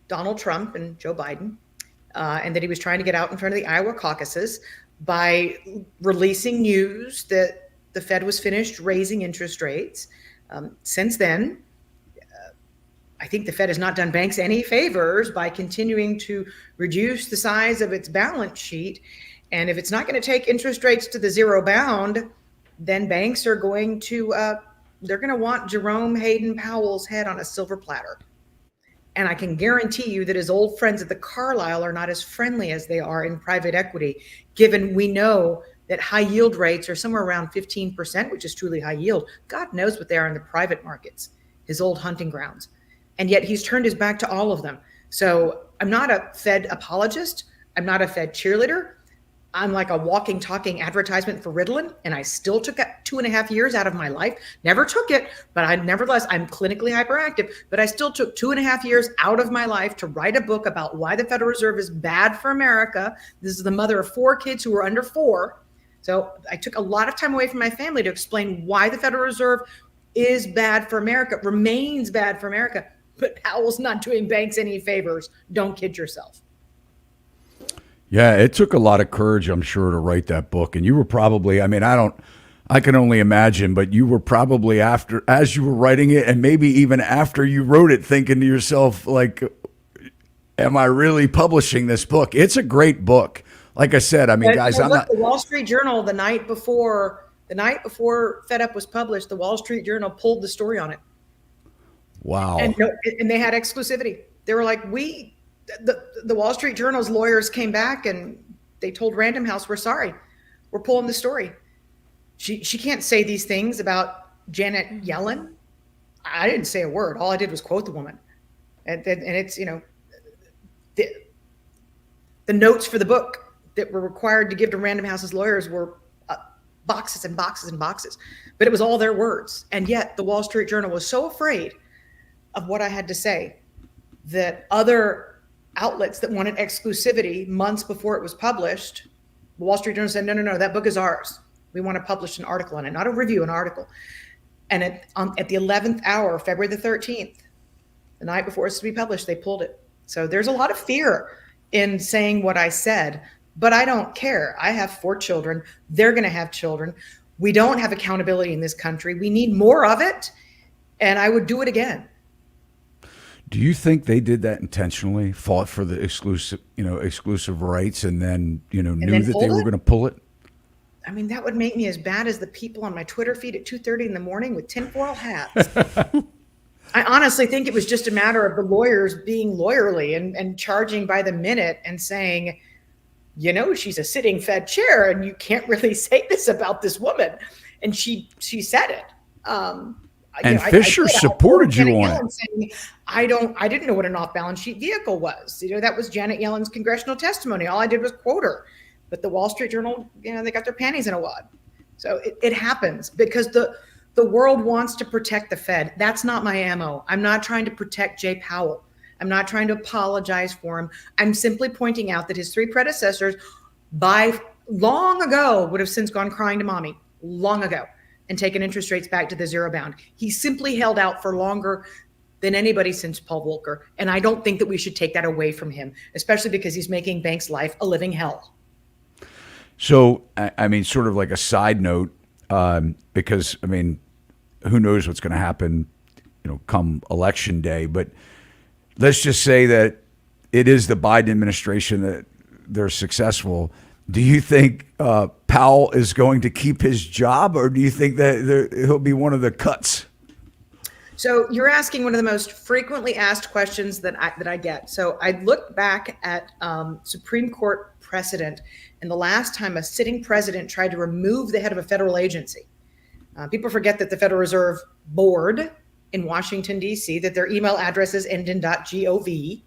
Donald Trump and Joe Biden, and that he was trying to get out in front of the Iowa caucuses by releasing news that the Fed was finished raising interest rates. Since then, I think the Fed has not done banks any favors by continuing to reduce the size of its balance sheet. And if it's not going to take interest rates to the zero bound, then banks are going to, they're going to want Jerome Hayden Powell's head on a silver platter. And I can guarantee you that his old friends at the Carlyle are not as friendly as they are in private equity, given we know that high yield rates are somewhere around 15%, which is truly high yield. God knows what they are in the private markets, his old hunting grounds. And yet he's turned his back to all of them. So I'm not a Fed apologist. I'm not a Fed cheerleader. I'm like a walking, talking advertisement for Ritalin. And I still took 2.5 years out of my life. Never took it, but nevertheless, I'm clinically hyperactive. But I still took 2.5 years out of my life to write a book about why the Federal Reserve is bad for America. This is the mother of 4 kids who were under 4. So I took a lot of time away from my family to explain why the Federal Reserve is bad for America, remains bad for America. But Powell's not doing banks any favors. Don't kid yourself. Yeah, it took a lot of courage, I'm sure, to write that book. And you were probably, I can only imagine, but you were probably as you were writing it, and maybe even after you wrote it, thinking to yourself, like, am I really publishing this book? It's a great book. Like I said, guys, I'm not. The Wall Street Journal, the night before Fed Up was published, the Wall Street Journal pulled the story on it. Wow. And they had exclusivity. They were like, the Wall Street Journal's lawyers came back and they told Random House, we're sorry, we're pulling the story. She can't say these things about Janet Yellen. I didn't say a word. All I did was quote the woman. And it's, the notes for the book that were required to give to Random House's lawyers were boxes and boxes and boxes. But it was all their words. And yet the Wall Street Journal was so afraid of what I had to say that other outlets that wanted exclusivity months before it was published, the Wall Street Journal said, no, that book is ours. We want to publish an article on it, not a review, an article. And at the 11th hour, February the 13th, the night before it's to be published, they pulled it. So there's a lot of fear in saying what I said, but I don't care. I have 4 children. They're going to have children. We don't have accountability in this country. We need more of it. And I would do it again. Do you think they did that intentionally, fought for the exclusive rights, and then, knew that they were going to pull it? That would make me as bad as the people on my Twitter feed at 2:30 in the morning with tinfoil hats. I honestly think it was just a matter of the lawyers being lawyerly and charging by the minute and saying, she's a sitting Fed chair and you can't really say this about this woman. And she said it. And Fisher supported you on it. Saying, I didn't know what an off-balance sheet vehicle was. That was Janet Yellen's congressional testimony. All I did was quote her. But the Wall Street Journal, they got their panties in a wad. So it happens because the world wants to protect the Fed. That's not my ammo. I'm not trying to protect Jay Powell. I'm not trying to apologize for him. I'm simply pointing out that his three predecessors by long ago would have since gone crying to mommy long ago and taken interest rates back to the zero bound. He simply held out for longer than anybody since Paul Volcker. And I don't think that we should take that away from him, especially because he's making banks' life a living hell. So, I mean, sort of like a side note, because, I mean, who knows what's going to happen, come election day. But let's just say that it is the Biden administration that they're successful. Do you think Powell is going to keep his job, or do you think that he'll be one of the cuts? So you're asking one of the most frequently asked questions that I get. So I look back at Supreme Court precedent and the last time a sitting president tried to remove the head of a federal agency. People forget that the Federal Reserve Board in Washington, D.C., that their email addresses end in .gov.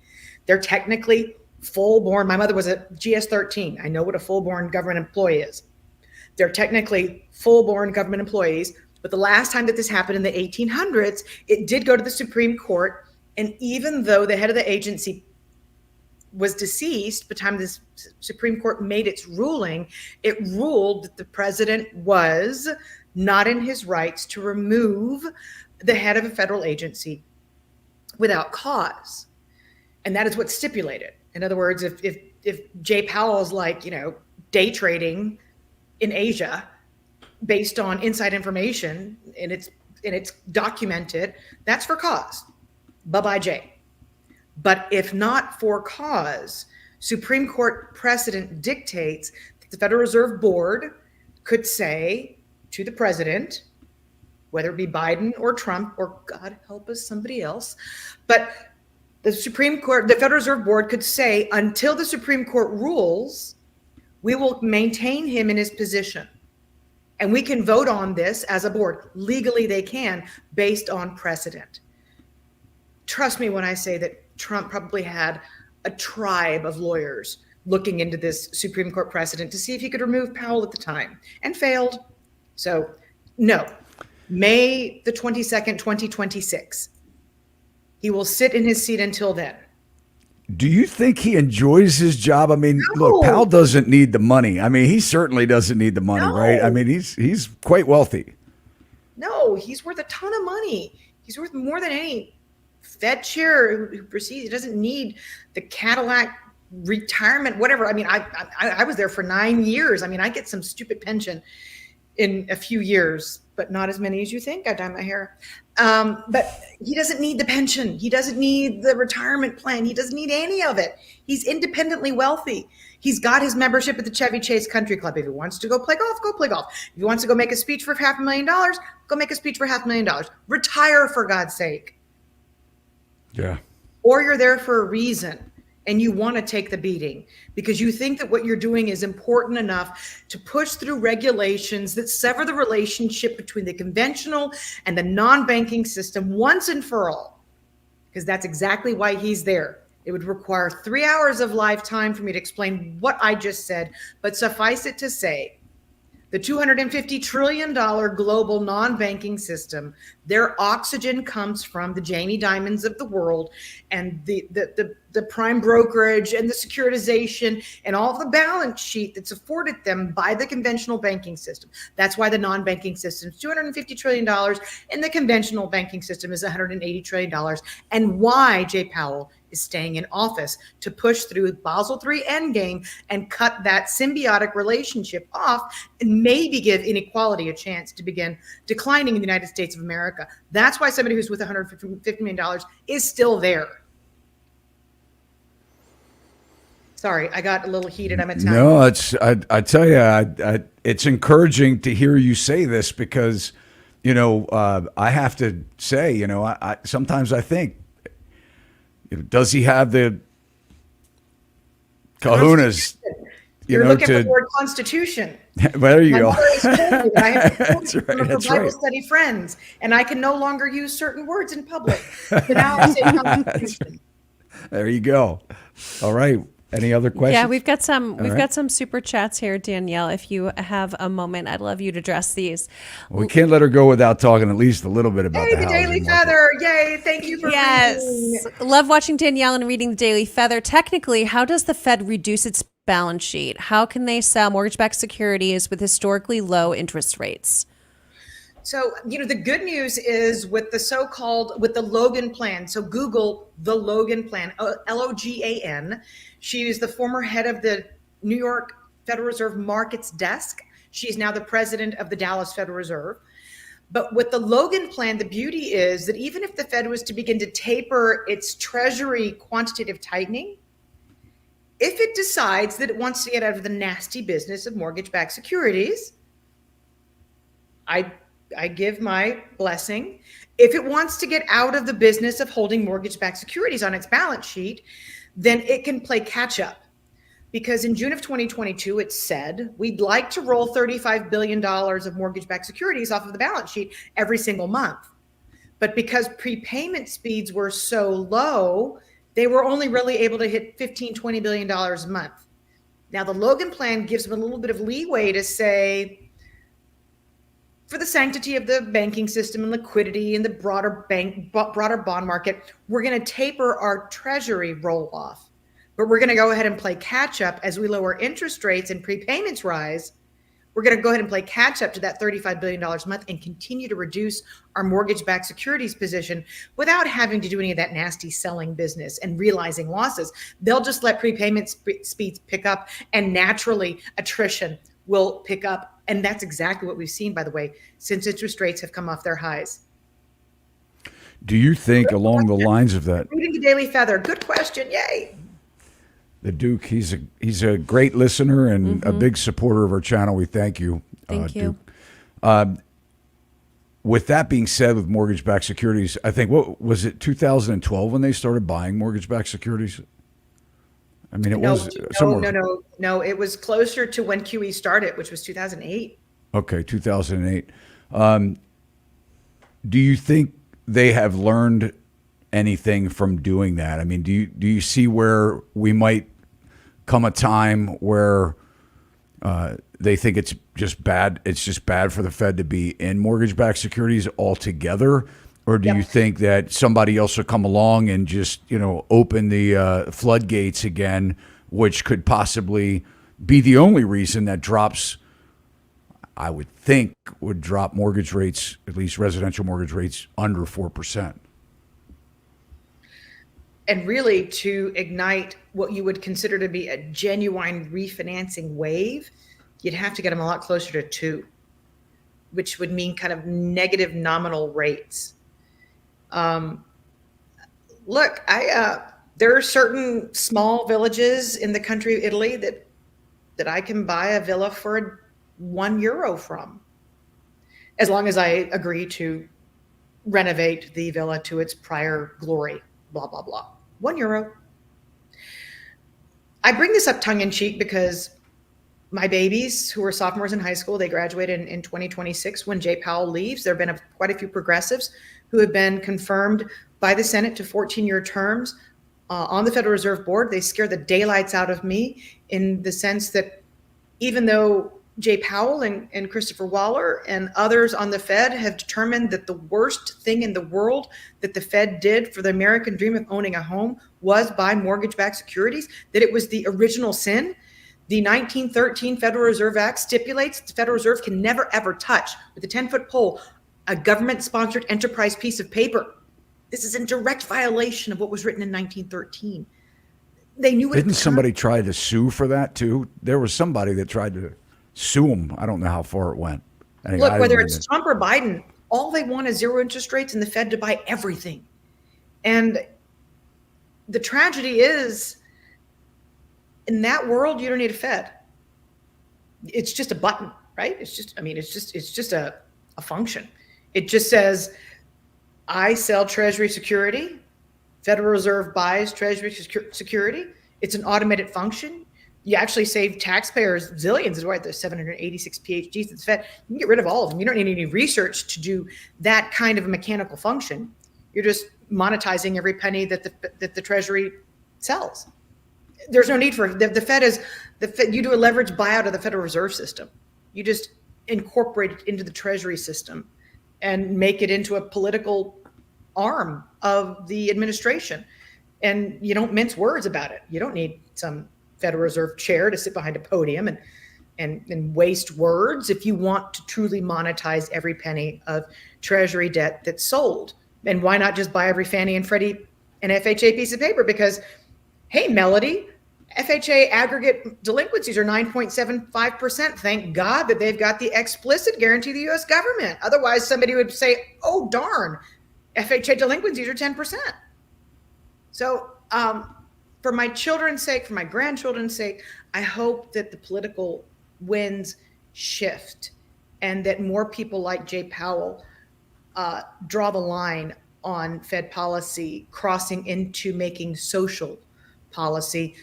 They're technically full-born. My mother was a GS-13. I know what a full-born government employee is. They're technically full-born government employees. But the last time that this happened in the 1800s, it did go to the Supreme Court. And even though the head of the agency was deceased by the time the Supreme Court made its ruling, it ruled that the president was not in his rights to remove the head of a federal agency without cause. And that is what's stipulated. In other words, if Jay Powell is day trading in Asia based on inside information and it's documented, that's for cause. Bye-bye, Jay. But if not for cause, Supreme Court precedent dictates that the Federal Reserve Board could say to the president, whether it be Biden or Trump or God help us, somebody else, but the Federal Reserve Board could say, until the Supreme Court rules, we will maintain him in his position. And we can vote on this as a board. Legally, they can, based on precedent. Trust me when I say that Trump probably had a tribe of lawyers looking into this Supreme Court precedent to see if he could remove Powell at the time, and failed. So, no. May the 22nd, 2026. He will sit in his seat until then. Do you think he enjoys his job? I mean, No. Look, Powell doesn't need the money. I mean, he certainly doesn't need the money, No. right? I mean, he's quite wealthy. No, he's worth a ton of money. He's worth more than any Fed chair who proceeds. He doesn't need the Cadillac retirement, whatever. I mean, I was there for 9 years. I mean, I get some stupid pension in a few years, but not as many as you think. I dye my hair. But he doesn't need the pension. He doesn't need the retirement plan. He doesn't need any of it. He's independently wealthy. He's got his membership at the Chevy Chase Country Club. If he wants to go play golf, go play golf. If he wants to go make a speech for $500,000, go make a speech for $500,000. Retire, for God's sake. Yeah. Or you're there for a reason and you want to take the beating because you think that what you're doing is important enough to push through regulations that sever the relationship between the conventional and the non-banking system once and for all. Because that's exactly why he's there. It would require 3 hours of lifetime for me to explain what I just said, but suffice it to say, the $250 trillion global non-banking system, their oxygen comes from the Jamie Dimons of the world and the prime brokerage and the securitization and all of the balance sheet that's afforded them by the conventional banking system. That's why the non-banking system is $250 trillion and the conventional banking system is $180 trillion. And why Jay Powell is staying in office to push through Basel III endgame and cut that symbiotic relationship off and maybe give inequality a chance to begin declining in the United States of America. That's why somebody who's with $150 million is still there. Sorry, I got a little heated. I'm Italian. No, I tell you, it's encouraging to hear you say this because, I have to say, I sometimes I think, does he have the kahunas? You're looking for the word Constitution. There you go. I have That's right. That's Bible right. study friends, and I can no longer use certain words in public. But now I say Constitution. There you go. All right. Any other questions? Yeah, we've got some super chats here, Danielle. If you have a moment, I'd love you to address these. Well, we can't let her go without talking at least a little bit about Hey, the the housing Daily market. Feather. Yay. Thank you for reading. Love watching Danielle and reading the Daily Feather. Technically, how does the Fed reduce its balance sheet? How can they sell mortgage-backed securities with historically low interest rates? So, the good news is with the Logan plan. So Google the Logan plan, Logan. She is the former head of the New York Federal Reserve Markets Desk. She's now the president of the Dallas Federal Reserve. But with the Logan plan, the beauty is that even if the Fed was to begin to taper its Treasury quantitative tightening, if it decides that it wants to get out of the nasty business of mortgage-backed securities, I give my blessing. If it wants to get out of the business of holding mortgage-backed securities on its balance sheet, then it can play catch up. Because in June of 2022, it said, we'd like to roll $35 billion of mortgage-backed securities off of the balance sheet every single month. But because prepayment speeds were so low, they were only really able to hit $15, $20 billion a month. Now, the Logan plan gives them a little bit of leeway to say, for the sanctity of the banking system and liquidity and the broader bond market, we're going to taper our Treasury roll off, but we're going to go ahead and play catch up as we lower interest rates and prepayments rise. We're going to go ahead and play catch up to that $35 billion a month and continue to reduce our mortgage-backed securities position without having to do any of that nasty selling business and realizing losses. They'll just let prepayment speeds pick up, and naturally attrition will pick up. And that's exactly what we've seen, by the way, since interest rates have come off their highs. Do you think along the lines of that? Reading the Daily Feather. Good question. Yay. The Duke, he's a great listener and a big supporter of our channel. We thank you. Thank you. Duke. With that being said, with mortgage-backed securities, I think, what was it, 2012 when they started buying mortgage-backed securities? I mean, No. It was closer to when QE started, which was 2008. Okay, 2008. Do you think they have learned anything from doing that? I mean, do you see where we might come a time where they think it's just bad? It's just bad for the Fed to be in mortgage-backed securities altogether, or do you think that somebody else will come along and just open the floodgates again, which could possibly be the only reason that drops? I would think would drop mortgage rates, at least residential mortgage rates, under 4%. And really, to ignite what you would consider to be a genuine refinancing wave, you'd have to get them a lot closer to 2, which would mean kind of negative nominal rates. Look, there are certain small villages in the country of Italy that I can buy a villa for €1 from, as long as I agree to renovate the villa to its prior glory, blah, blah, blah. €1. I bring this up tongue in cheek because my babies, who are sophomores in high school, they graduate in 2026. When Jay Powell leaves, there have been quite a few progressives who have been confirmed by the Senate to 14-year terms on the Federal Reserve Board. They scare the daylights out of me in the sense that even though Jay Powell and Christopher Waller and others on the Fed have determined that the worst thing in the world that the Fed did for the American dream of owning a home was buy mortgage-backed securities, that it was the original sin. The 1913 Federal Reserve Act stipulates that the Federal Reserve can never, ever touch, with a 10-foot pole, a government-sponsored enterprise piece of paper. This is in direct violation of what was written in 1913. They knew it. Didn't somebody try to sue for that, too? There was somebody that tried to sue them. I don't know how far it went. Anyway, look, whether it's Trump or Biden, all they want is zero interest rates and the Fed to buy everything. And the tragedy is, in that world, you don't need a Fed. It's just a button, right? It's just a function. It just says, I sell Treasury security. Federal Reserve buys Treasury security. It's an automated function. You actually save taxpayers zillions, is right? There's 786 PhDs at the Fed. You can get rid of all of them. You don't need any research to do that kind of a mechanical function. You're just monetizing every penny that the Treasury sells. there's no need for the Fed is the Fed. You do a leverage buyout of the Federal Reserve System. You just incorporate it into the Treasury system and make it into a political arm of the administration. And you don't mince words about it. You don't need some Federal Reserve chair to sit behind a podium and waste words if you want to truly monetize every penny of Treasury debt that's sold. And why not just buy every Fannie and Freddie and FHA piece of paper? Because, hey, Melody, FHA aggregate delinquencies are 9.75%. Thank God that they've got the explicit guarantee of the U.S. government. Otherwise, somebody would say, oh, darn, FHA delinquencies are 10%. So for my children's sake, for my grandchildren's sake, I hope that the political winds shift and that more people like Jay Powell draw the line on Fed policy crossing into making social policy.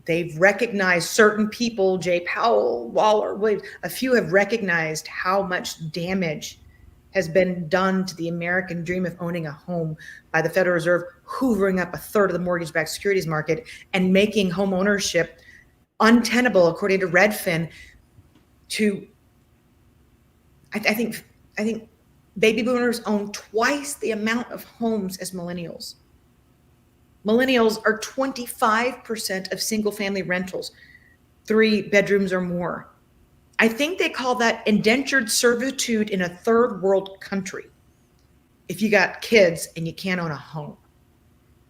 They've recognized certain people, Jay Powell, Waller, Williams, a few have recognized how much damage has been done to the American dream of owning a home by the Federal Reserve hoovering up a third of the mortgage-backed securities market and making home ownership untenable, according to Redfin. I think baby boomers own twice the amount of homes as millennials. Millennials are 25% of single-family rentals, 3 bedrooms or more. I think they call that indentured servitude in a third world country if you got kids and you can't own a home.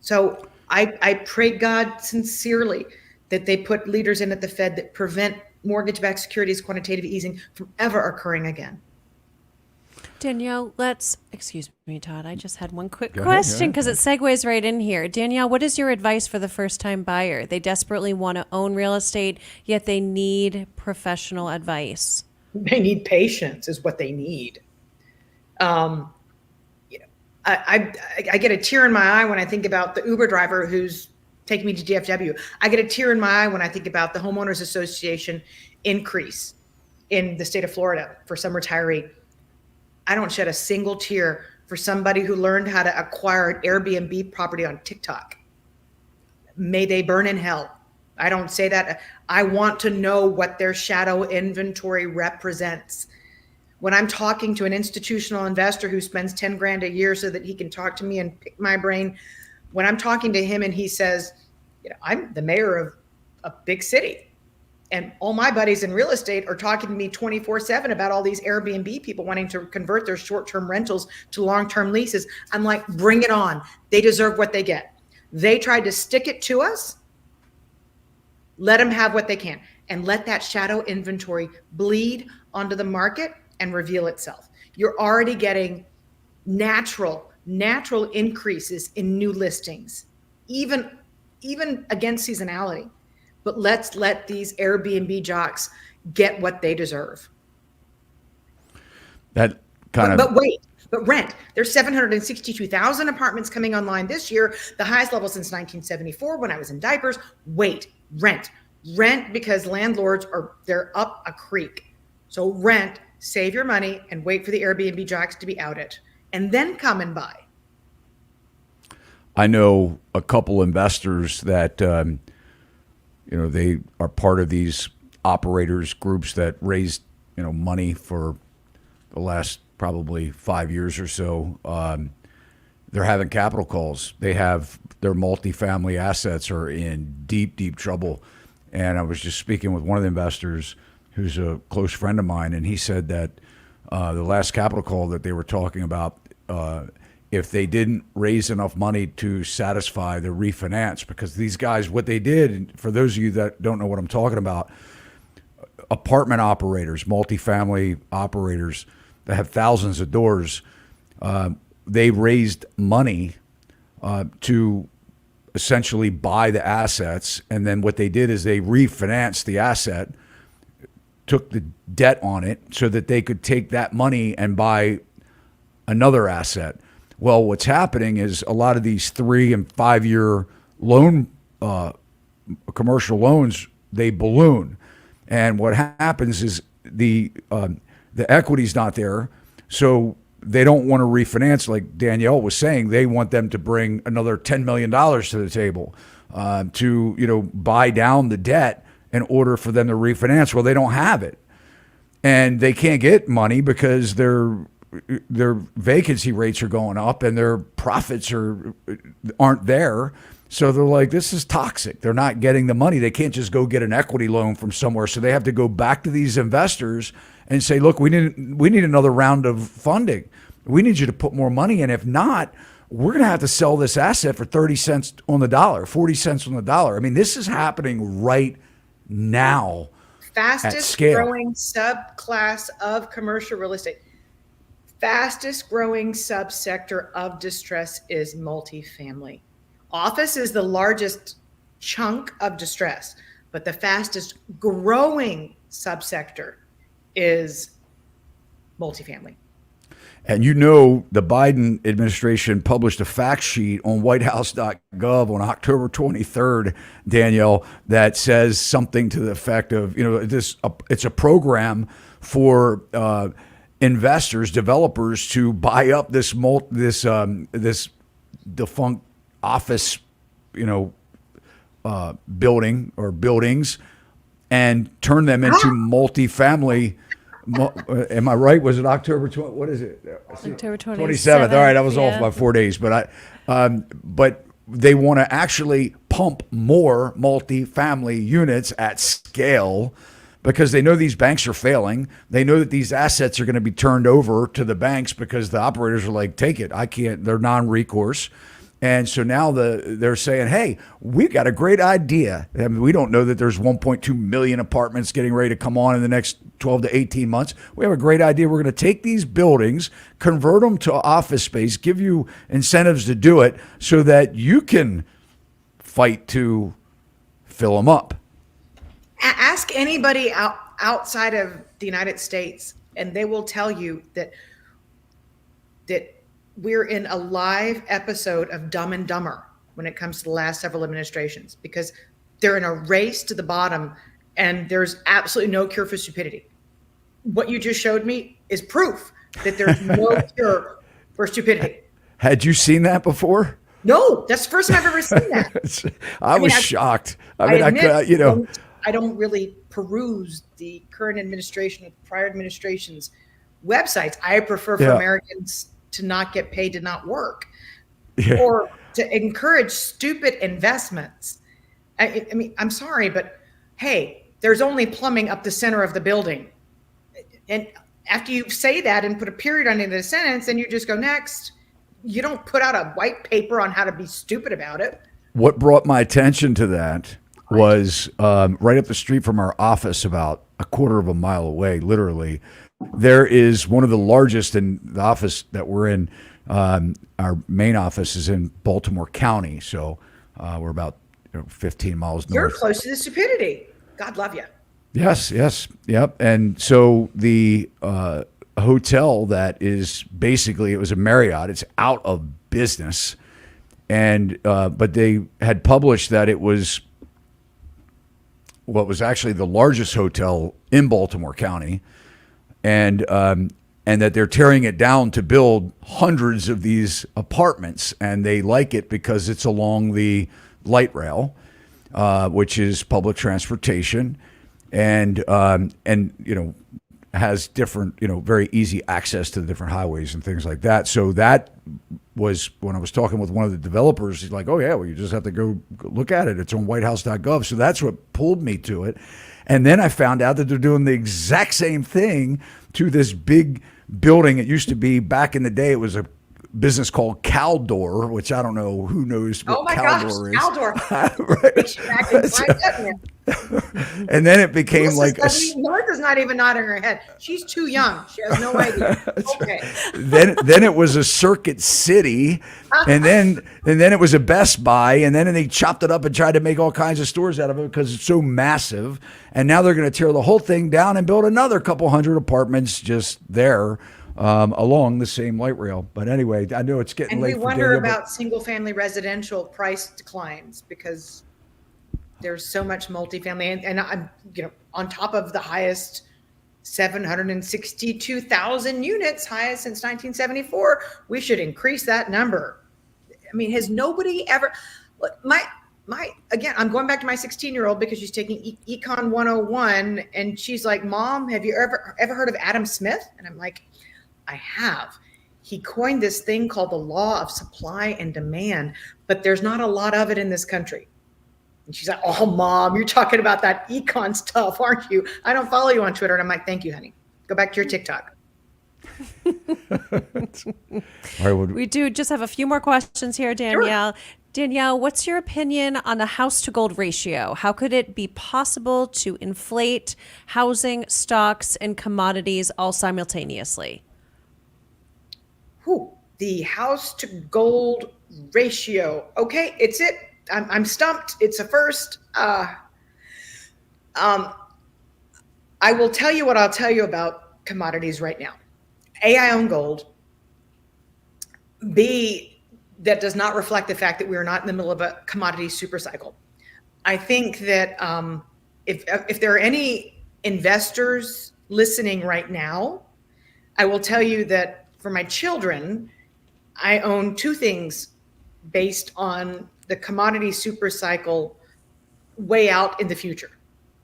So I pray God sincerely that they put leaders in at the Fed that prevent mortgage-backed securities quantitative easing from ever occurring again. Danielle, excuse me, Todd, I just had one quick question because it segues right in here. Danielle, what is your advice for the first-time buyer? They desperately want to own real estate, yet they need professional advice. They need patience is what they need. I get a tear in my eye when I think about the Uber driver who's taking me to DFW. I get a tear in my eye when I think about the Homeowners Association increase in the state of Florida for some retiree. I don't shed a single tear for somebody who learned how to acquire an Airbnb property on TikTok. May they burn in hell. I don't say that. I want to know what their shadow inventory represents. When I'm talking to an institutional investor who spends 10 grand a year so that he can talk to me and pick my brain, when I'm talking to him and he says, I'm the mayor of a big city, and all my buddies in real estate are talking to me 24/7 about all these Airbnb people wanting to convert their short-term rentals to long-term leases. I'm like, bring it on. They deserve what they get. They tried to stick it to us. Let them have what they can and let that shadow inventory bleed onto the market and reveal itself. You're already getting natural increases in new listings, even against seasonality. But let's let these Airbnb jocks get what they deserve. But rent. There's 762,000 apartments coming online this year, the highest level since 1974 when I was in diapers. Rent because landlords they're up a creek. So rent, save your money, and wait for the Airbnb jocks to be outed, and then come and buy. I know a couple investors that they are part of these operators groups that raised money for the last probably 5 years or so. They're having capital calls. They have their multifamily assets are in deep trouble. And I was just speaking with one of the investors who's a close friend of mine, and he said that the last capital call that they were talking about, if they didn't raise enough money to satisfy the refinance, because these guys, what they did, and for those of you that don't know what I'm talking about, apartment operators, multifamily operators that have thousands of doors, they raised money to essentially buy the assets. And then what they did is they refinanced the asset, took the debt on it so that they could take that money and buy another asset. Well, what's happening is a lot of these 3 and 5 year loan, commercial loans, they balloon. And what happens is the equity's not there. So they don't want to refinance. Like Danielle was saying, they want them to bring another $10 million to the table. to buy down the debt in order for them to refinance. Well, they don't have it, and they can't get money because their vacancy rates are going up and their profits aren't there. So they're like, this is toxic. They're not getting the money. They can't just go get an equity loan from somewhere. So they have to go back to these investors and say, look, we need another round of funding. We need you to put more money in. If not, we're going to have to sell this asset for 30 cents on the dollar, 40 cents on the dollar. I mean, this is happening right now. Fastest growing subclass of commercial real estate. Fastest growing subsector of distress is multifamily. Office is the largest chunk of distress, but the fastest growing subsector is multifamily. And the Biden administration published a fact sheet on whitehouse.gov on October 23rd, Danielle, that says something to the effect of, it's a program for investors, developers to buy up this defunct office, building or buildings and turn them into multifamily. Am I right? Was it October 20? What is it? October 27th. All right, I was off by 4 days, but but they want to actually pump more multifamily units at scale because they know these banks are failing. They know that these assets are going to be turned over to the banks because the operators are like, take it. I can't. They're non-recourse. And so now they're saying, hey, we've got a great idea. I mean, we don't know that there's 1.2 million apartments getting ready to come on in the next 12 to 18 months. We have a great idea. We're going to take these buildings, convert them to office space, give you incentives to do it so that you can fight to fill them up. Ask anybody outside of the United States, and they will tell you that we're in a live episode of Dumb and Dumber when it comes to the last several administrations, because they're in a race to the bottom and there's absolutely no cure for stupidity. What you just showed me is proof that there's no cure for stupidity. Had you seen that before? No, that's the first time I've ever seen that. I was shocked. I don't really peruse the current administration or prior administration's websites. I prefer for Americans to not get paid to not work, or to encourage stupid investments. I mean, I'm sorry, but hey, there's only plumbing up the center of the building. And after you say that and put a period on the end of the sentence, and you just go next, you don't put out a white paper on how to be stupid about it. What brought my attention to that was right up the street from our office, about a quarter of a mile away, literally. There is one of the largest in the office that we're in. Our main office is in Baltimore County. So we're about 15 miles north. You're close to the stupidity. God love you. Yes. Yep. And so the hotel that is basically, it was a Marriott. It's out of business. And but they had published that it was what was actually the largest hotel in Baltimore County. And that they're tearing it down to build hundreds of these apartments, and they like it because it's along the light rail, which is public transportation, and has different, very easy access to the different highways and things like that. So that was when I was talking with one of the developers. He's like, "Oh yeah, well you just have to go look at it. It's on whitehouse.gov." So that's what pulled me to it. And then I found out that they're doing the exact same thing to this big building. It used to be, back in the day, it was a business called Caldor, which I don't know who knows what Caldor is. Caldor. And then it became Martha's not even nodding her head. She's too young. She has no idea. Okay. Then it was a Circuit City, and then it was a Best Buy, and then they chopped it up and tried to make all kinds of stores out of it because it's so massive. And now they're going to tear the whole thing down and build another couple hundred apartments just there. Along the same light rail. But anyway, I know it's getting late. And we wonder about single-family residential price declines because there's so much multifamily, and I'm, on top of the highest 762,000 units, highest since 1974. We should increase that number. I mean, has nobody ever? Look, I'm going back to my 16-year-old because she's taking Econ 101, and she's like, Mom, have you ever heard of Adam Smith? And I'm like, I have. He coined this thing called the law of supply and demand, but there's not a lot of it in this country. And she's like, oh, Mom, you're talking about that econ stuff, aren't you? I don't follow you on Twitter. And I'm like, thank you, honey. Go back to your TikTok. All right, we do just have a few more questions here, Danielle. Sure. Danielle, what's your opinion on the house to gold ratio? How could it be possible to inflate housing, stocks, and commodities all simultaneously? The house to gold ratio. Okay, it's it. I'm stumped. It's a first. I will tell you what I'll tell you about commodities right now. A, I own gold. B, that does not reflect the fact that we are not in the middle of a commodity super cycle. I think that if there are any investors listening right now, I will tell you that for my children, I own two things based on the commodity super cycle way out in the future,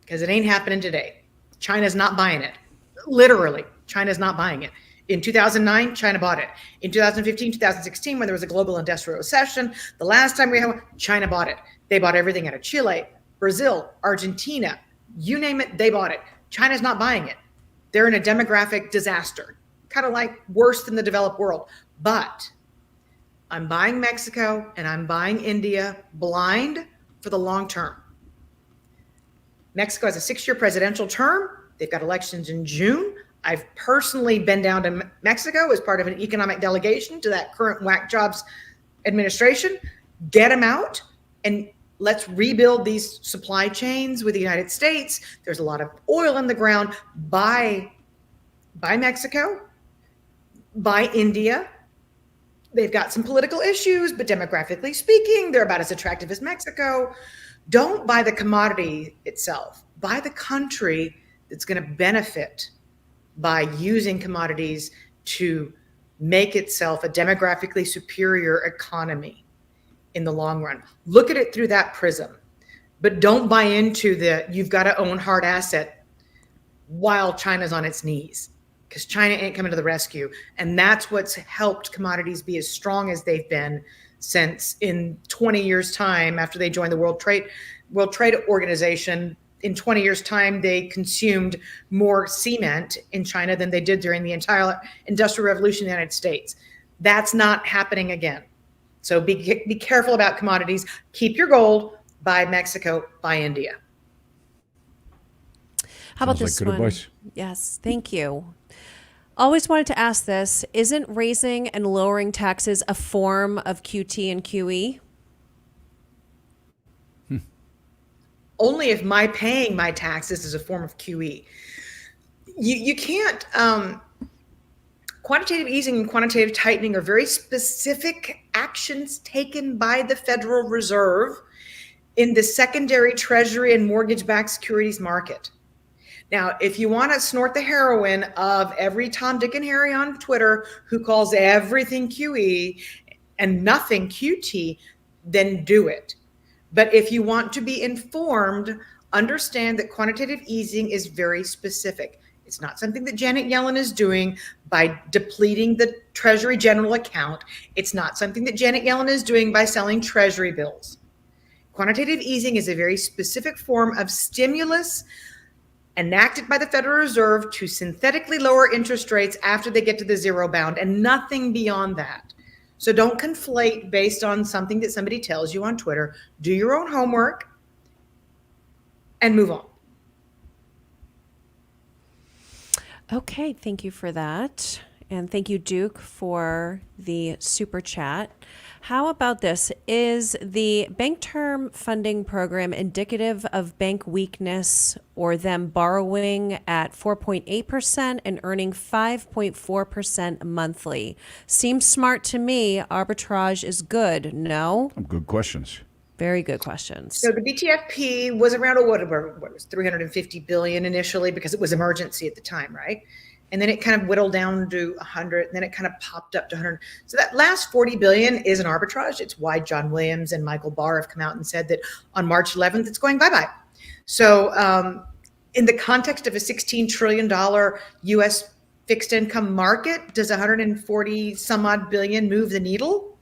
because it ain't happening today. China's not buying it. Literally, China's not buying it. In 2009, China bought it. In 2015, 2016, when there was a global industrial recession, the last time we had one, China bought it. They bought everything out of Chile, Brazil, Argentina, you name it, they bought it. China's not buying it. They're in a demographic disaster, kind of like worse than the developed world. But I'm buying Mexico and I'm buying India blind for the long term. Mexico has a 6-year presidential term. They've got elections in June. I've personally been down to Mexico as part of an economic delegation to that current whack jobs administration. Get them out and let's rebuild these supply chains with the United States. There's a lot of oil in the ground. Buy Mexico, buy India. They've got some political issues, but demographically speaking, they're about as attractive as Mexico. Don't buy the commodity itself. Buy the country that's going to benefit by using commodities to make itself a demographically superior economy in the long run. Look at it through that prism, but don't buy into you've got to own hard asset while China's on its knees, because China ain't coming to the rescue. And that's what's helped commodities be as strong as they've been since in 20 years time, after they joined the World Trade Organization. In 20 years time, they consumed more cement in China than they did during the entire Industrial Revolution in the United States. That's not happening again. So be careful about commodities. Keep your gold, buy Mexico, buy India. How about this one? Advice. Yes, thank you. Always wanted to ask this. Isn't raising and lowering taxes a form of QT and QE? Only if my paying my taxes is a form of QE. You can't, quantitative easing and quantitative tightening are very specific actions taken by the Federal Reserve in the secondary treasury and mortgage-backed securities market. Now, if you want to snort the heroin of every Tom, Dick, and Harry on Twitter who calls everything QE and nothing QT, then do it. But if you want to be informed, understand that quantitative easing is very specific. It's not something that Janet Yellen is doing by depleting the Treasury general account. It's not something that Janet Yellen is doing by selling Treasury bills. Quantitative easing is a very specific form of stimulus enacted by the Federal Reserve to synthetically lower interest rates after they get to the zero bound, and nothing beyond that. So don't conflate based on something that somebody tells you on Twitter. Do your own homework and move on. Okay, thank you for that. And thank you, Duke, for the super chat. How about this? Is the bank term funding program indicative of bank weakness or them borrowing at 4.8% and earning 5.4% monthly? Seems smart to me. Arbitrage is good. No? Good questions. Very good questions. So the BTFP was around what was 350 billion initially because it was emergency at the time, right? and then it kind of whittled down to 100, and then it kind of popped up to 100. So that last 40 billion is an arbitrage. It's why John Williams and Michael Barr have come out and said that on March 11th, it's going bye-bye. So in the context of a $16 trillion U.S. fixed income market, does 140 some odd billion move the needle?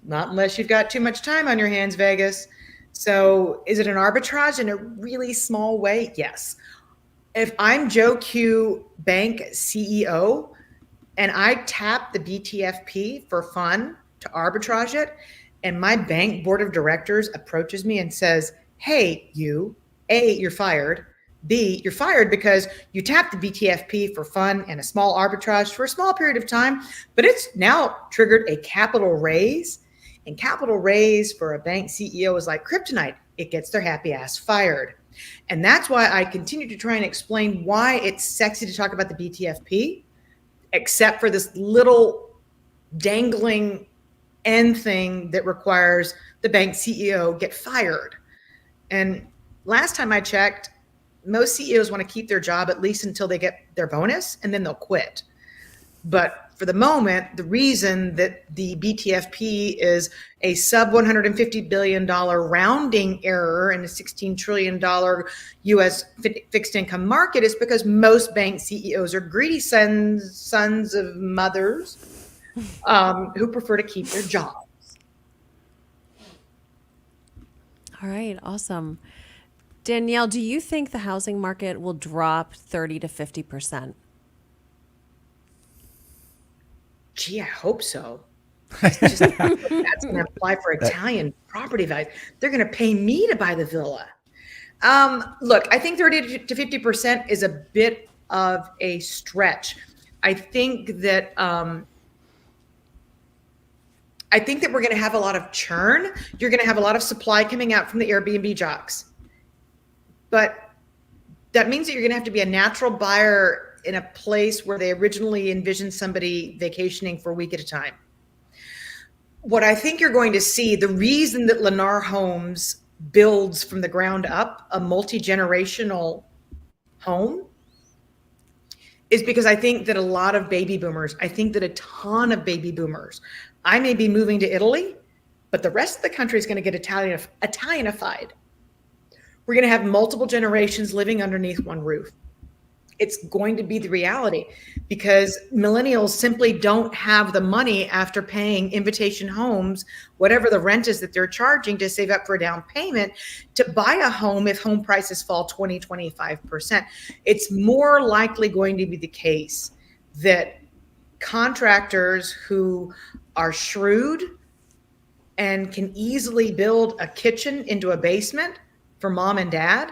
Not unless you've got too much time on your hands, Vegas. So is it an arbitrage in a really small way? Yes. If I'm Joe Q Bank CEO and I tap the BTFP for fun to arbitrage it, and my bank board of directors approaches me and says, hey, you, A, you're fired. B, you're fired because you tapped the BTFP for fun and a small arbitrage for a small period of time, but it's now triggered a capital raise. And capital raise for a bank CEO is like kryptonite. It gets their happy ass fired. And that's why I continue to try and explain why it's sexy to talk about the BTFP, except for this little dangling end thing that requires the bank CEO get fired. And last time I checked, most CEOs want to keep their job at least until they get their bonus, and then they'll quit. But for the moment, the reason that the BTFP is a sub $150 billion rounding error in a $16 trillion U.S. fixed income market is because most bank CEOs are greedy sons of mothers who prefer to keep their jobs. All right, awesome. Danielle, do you think the housing market will drop 30 to 50%? Gee, I hope so. That's going to apply for Italian property values. They're going to pay me to buy the villa. Look, I think 30 to 50% is a bit of a stretch. I think that we're going to have a lot of churn. You're going to have a lot of supply coming out from the Airbnb jocks. But that means that you're going to have to be a natural buyer in a place where they originally envisioned somebody vacationing for a week at a time. What I think you're going to see, the reason that Lennar Homes builds from the ground up a multi-generational home is because I think that a lot of baby boomers, I think that a ton of baby boomers, I may be moving to Italy, but the rest of the country is going to get Italianified. We're going to have multiple generations living underneath one roof. It's going to be the reality because millennials simply don't have the money after paying Invitation Homes, whatever the rent is that they're charging to save up for a down payment, to buy a home if home prices fall 20, 25%. It's more likely going to be the case that contractors who are shrewd and can easily build a kitchen into a basement for mom and dad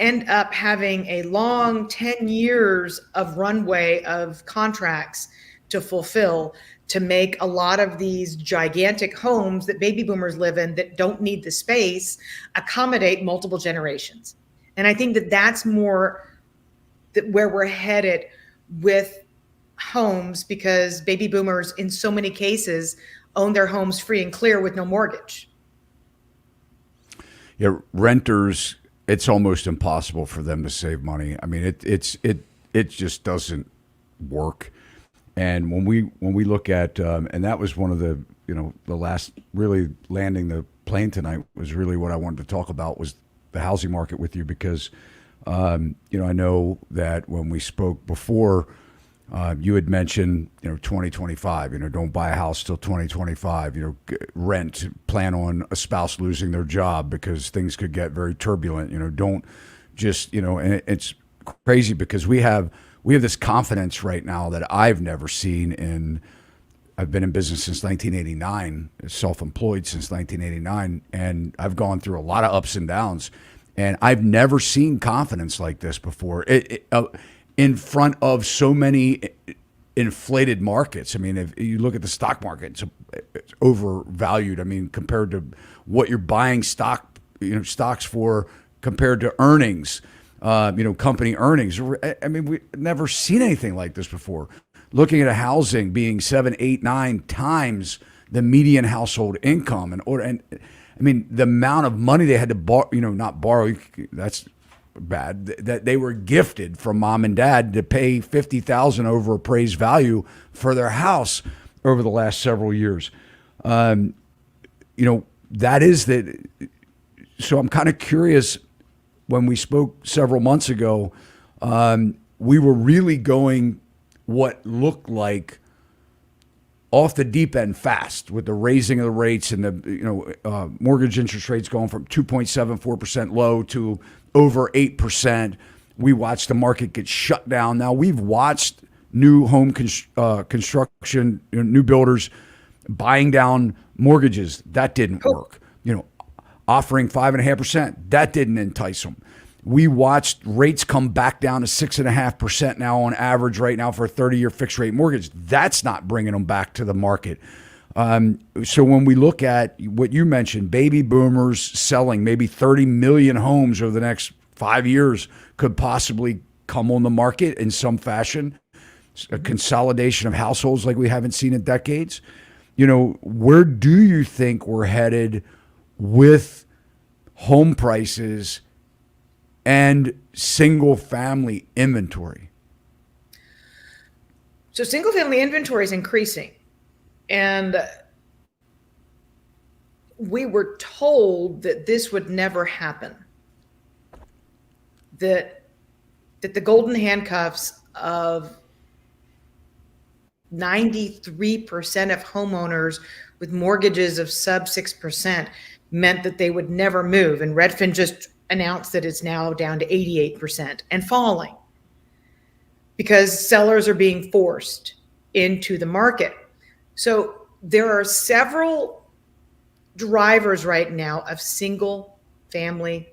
end up having a long 10 years of runway of contracts to fulfill to make a lot of these gigantic homes that baby boomers live in that don't need the space accommodate multiple generations. And I think that that's more where we're headed with homes because baby boomers in so many cases own their homes free and clear with no mortgage. Yeah, renters, it's almost impossible for them to save money. I mean, it just doesn't work. And when we look at and that was one of the the last really landing the plane tonight was really what I wanted to talk about was the housing market with you because I know that when we spoke before you had mentioned 2025 don't buy a house till 2025 rent, plan on a spouse losing their job because things could get very turbulent, don't just and it's crazy because we have this confidence right now that I've never seen I've been in business since 1989, self-employed since 1989, and I've gone through a lot of ups and downs, and I've never seen confidence like this before. In front of so many inflated markets. I mean, if you look at the stock market, it's overvalued. I mean, compared to what you're buying stocks for compared to earnings, company earnings. I mean, we've never seen anything like this before. Looking at a housing being 7, 8, 9 times the median household income, and I mean, the amount of money they had to borrow, not borrow, that's bad, that they were gifted from mom and dad to pay $50,000 over appraised value for their house over the last several years. That is that. So I'm kind of curious. When we spoke several months ago, we were really going what looked like off the deep end fast with the raising of the rates and the mortgage interest rates going from 2.74% low to over 8%. We watched the market get shut down. Now we've watched new home construction, new builders buying down mortgages. That didn't work. Offering 5.5%, that didn't entice them. We watched rates come back down to 6.5% now on average right now for a 30-year fixed rate mortgage. That's not bringing them back to the market. So when we look at what you mentioned, baby boomers selling maybe 30 million homes over the next 5 years could possibly come on the market in some fashion, a consolidation of households like we haven't seen in decades. Where do you think we're headed with home prices and single family inventory? So single family inventory is increasing. And we were told that this would never happen. That the golden handcuffs of 93% of homeowners with mortgages of sub 6% meant that they would never move. And Redfin just announced that it's now down to 88% and falling because sellers are being forced into the market. So there are several drivers right now of single family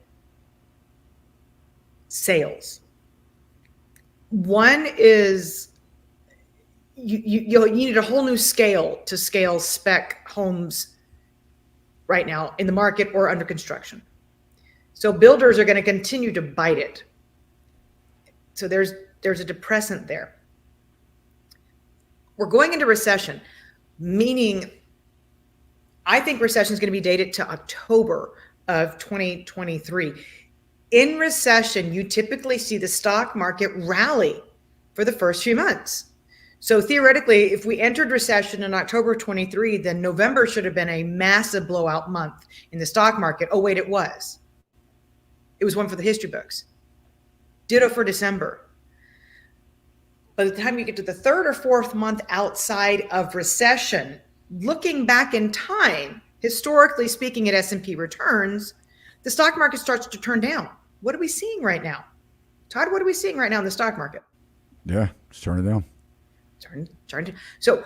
sales. One is you need a whole new scale to scale spec homes right now in the market or under construction. So builders are going to continue to bite it. So there's a depressant there. We're going into recession, meaning I think recession is going to be dated to October of 2023. In recession, you typically see the stock market rally for the first few months. So theoretically, if we entered recession in October 23, then November should have been a massive blowout month in the stock market. Oh, wait, it was. It was one for the history books. Ditto for December. By the time you get to the third or fourth month outside of recession, looking back in time, historically speaking at S&P returns, the stock market starts to turn down. What are we seeing right now? Todd, what are we seeing right now in the stock market? Yeah, it's turning down. So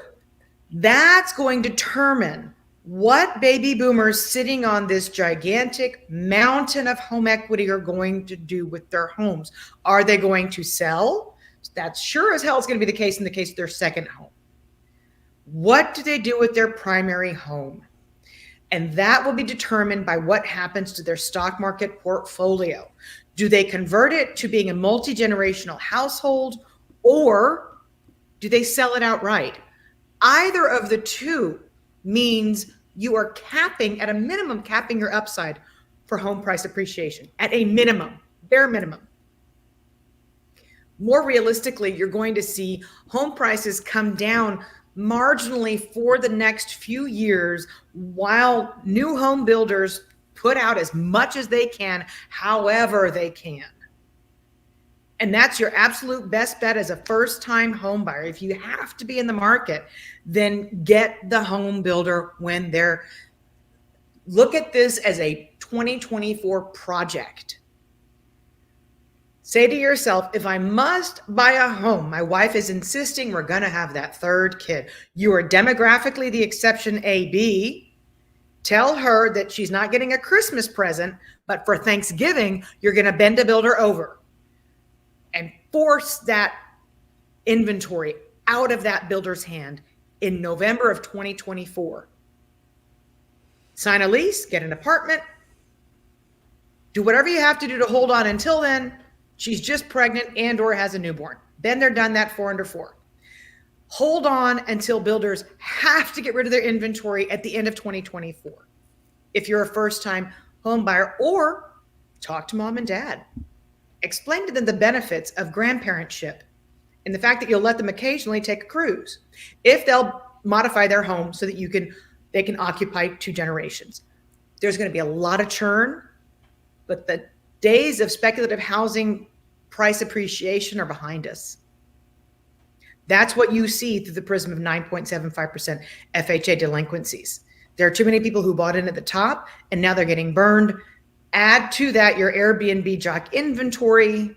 that's going to determine what baby boomers sitting on this gigantic mountain of home equity are going to do with their homes. Are they going to sell? That sure as hell is going to be the case in the case of their second home. What do they do with their primary home? And that will be determined by what happens to their stock market portfolio. Do they convert it to being a multi-generational household, or do they sell it outright? Either of the two means you are capping, at a minimum, capping your upside for home price appreciation, at a minimum, bare minimum. More realistically, you're going to see home prices come down marginally for the next few years while new home builders put out as much as they can, however they can. And that's your absolute best bet as a first-time home buyer. If you have to be in the market, then get the home builder when they're, look at this as a 2024 project. Say to yourself, if I must buy a home, my wife is insisting we're going to have that third kid. You are demographically the exception AB. Tell her that she's not getting a Christmas present, but for Thanksgiving, you're going to bend a builder over and force that inventory out of that builder's hand in November of 2024. Sign a lease, get an apartment, do whatever you have to do to hold on until then. She's just pregnant and or has a newborn. Been there, done that, 4 under 4. Hold on until builders have to get rid of their inventory at the end of 2024. If you're a first-time home buyer, or talk to mom and dad. explain to them the benefits of grandparentship and the fact that you'll let them occasionally take a cruise if they'll modify their home so that they can occupy 2 generations. There's going to be a lot of churn, but the days of speculative housing price appreciation are behind us. That's what you see through the prism of 9.75% FHA delinquencies. There are too many people who bought in at the top and now they're getting burned. Add to that your Airbnb jock inventory.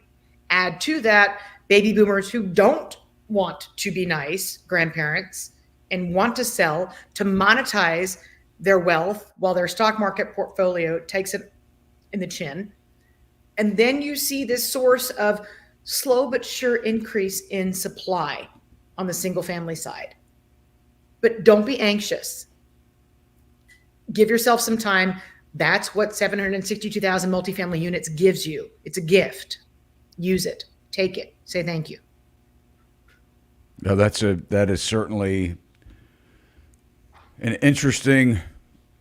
Add to that baby boomers who don't want to be nice grandparents and want to sell to monetize their wealth while their stock market portfolio takes it in the chin. And then you see this source of slow but sure increase in supply on the single family side. But don't be anxious. Give yourself some time. That's what 762,000 multifamily units gives you. It's a gift. Use it. Take it. Say thank you. No, that is certainly an interesting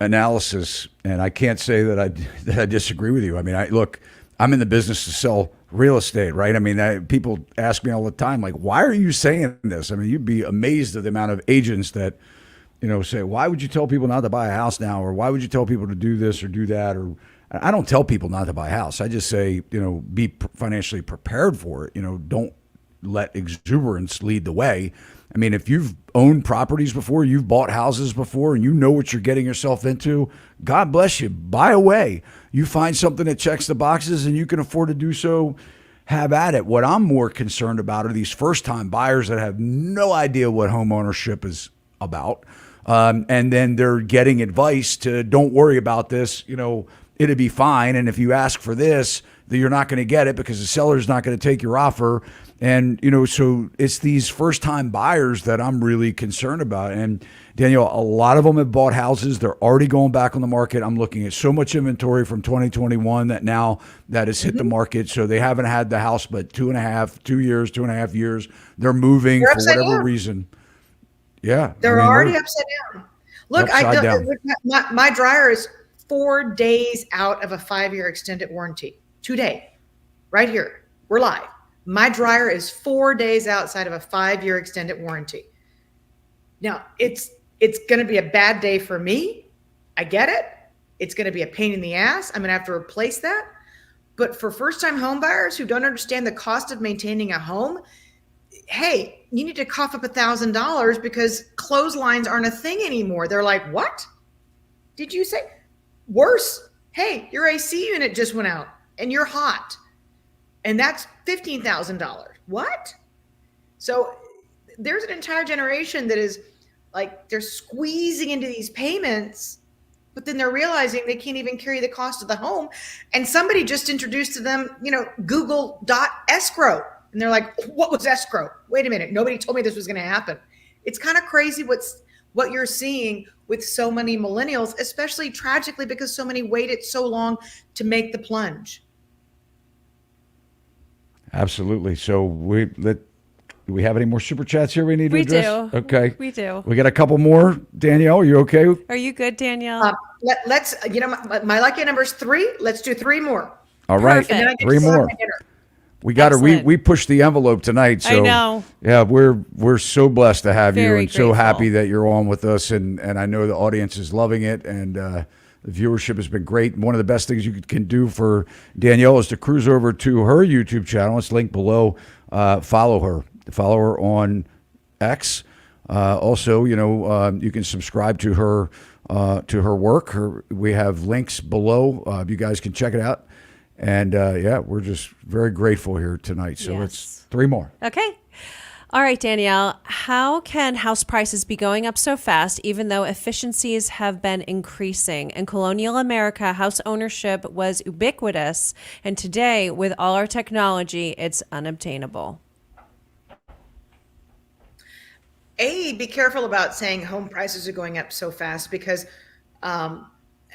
analysis, and I can't say that I disagree with you. I mean, look, I'm in the business to sell real estate, right? I mean, people ask me all the time, like, why are you saying this? I mean, you'd be amazed at the amount of agents that, say, why would you tell people not to buy a house now? Or why would you tell people to do this or do that? Or I don't tell people not to buy a house. I just say, be financially prepared for it. Don't let exuberance lead the way. I mean, if you've owned properties before, you've bought houses before, and you know what you're getting yourself into, God bless you. Buy away. You find something that checks the boxes and you can afford to do so, have at it. What I'm more concerned about are these first-time buyers that have no idea what home ownership is about. And then they're getting advice to don't worry about this, it'll be fine. And if you ask for this, that you're not going to get it because the seller's not going to take your offer. And, so it's these first time buyers that I'm really concerned about. And Danielle, a lot of them have bought houses. They're already going back on the market. I'm looking at so much inventory from 2021 that now that has hit the market. So they haven't had the house, but 2.5 years. They're moving for whatever reason. Yeah. They're already upside down. Look, my dryer is 4 days out of a 5-year extended warranty. Today, right here, we're live. My dryer is 4 days outside of a 5-year extended warranty. Now, it's going to be a bad day for me. I get it. It's going to be a pain in the ass. I'm going to have to replace that. But for first-time home buyers who don't understand the cost of maintaining a home, hey, you need to cough up $1,000 because clotheslines aren't a thing anymore. They're like, what? Did you say? Worse, hey, your AC unit just went out and you're hot. And that's $15,000. What? So there's an entire generation that is like, they're squeezing into these payments, but then they're realizing they can't even carry the cost of the home. And somebody just introduced to them, Google.escrow. And they're like, what was escrow? Wait a minute. Nobody told me this was going to happen. It's kind of crazy what you're seeing with so many millennials, especially tragically because so many waited so long to make the plunge. Absolutely. So do we have any more super chats here we need to address? We do. Okay. We do. We got a couple more. Danielle, are you okay? Are you good, Danielle? Let's, my lucky number is 3. Let's do 3 more. All right. Perfect. 3 more. We got to we pushed the envelope tonight. So I know. Yeah, we're so blessed to have you, and grateful. so happy that you're on with us, and I know the audience is loving it, and the viewership has been great. One of the best things you can do for Danielle is to cruise over to her YouTube channel. It's linked below. Follow her on X. Also, you can subscribe to her work. We have links below. You guys can check it out. And we're just very grateful here tonight. So Let's 3 more. Okay. All right, Danielle, how can house prices be going up so fast even though efficiencies have been increasing? In colonial America, house ownership was ubiquitous, and today, with all our technology, it's unobtainable. Be careful about saying home prices are going up so fast because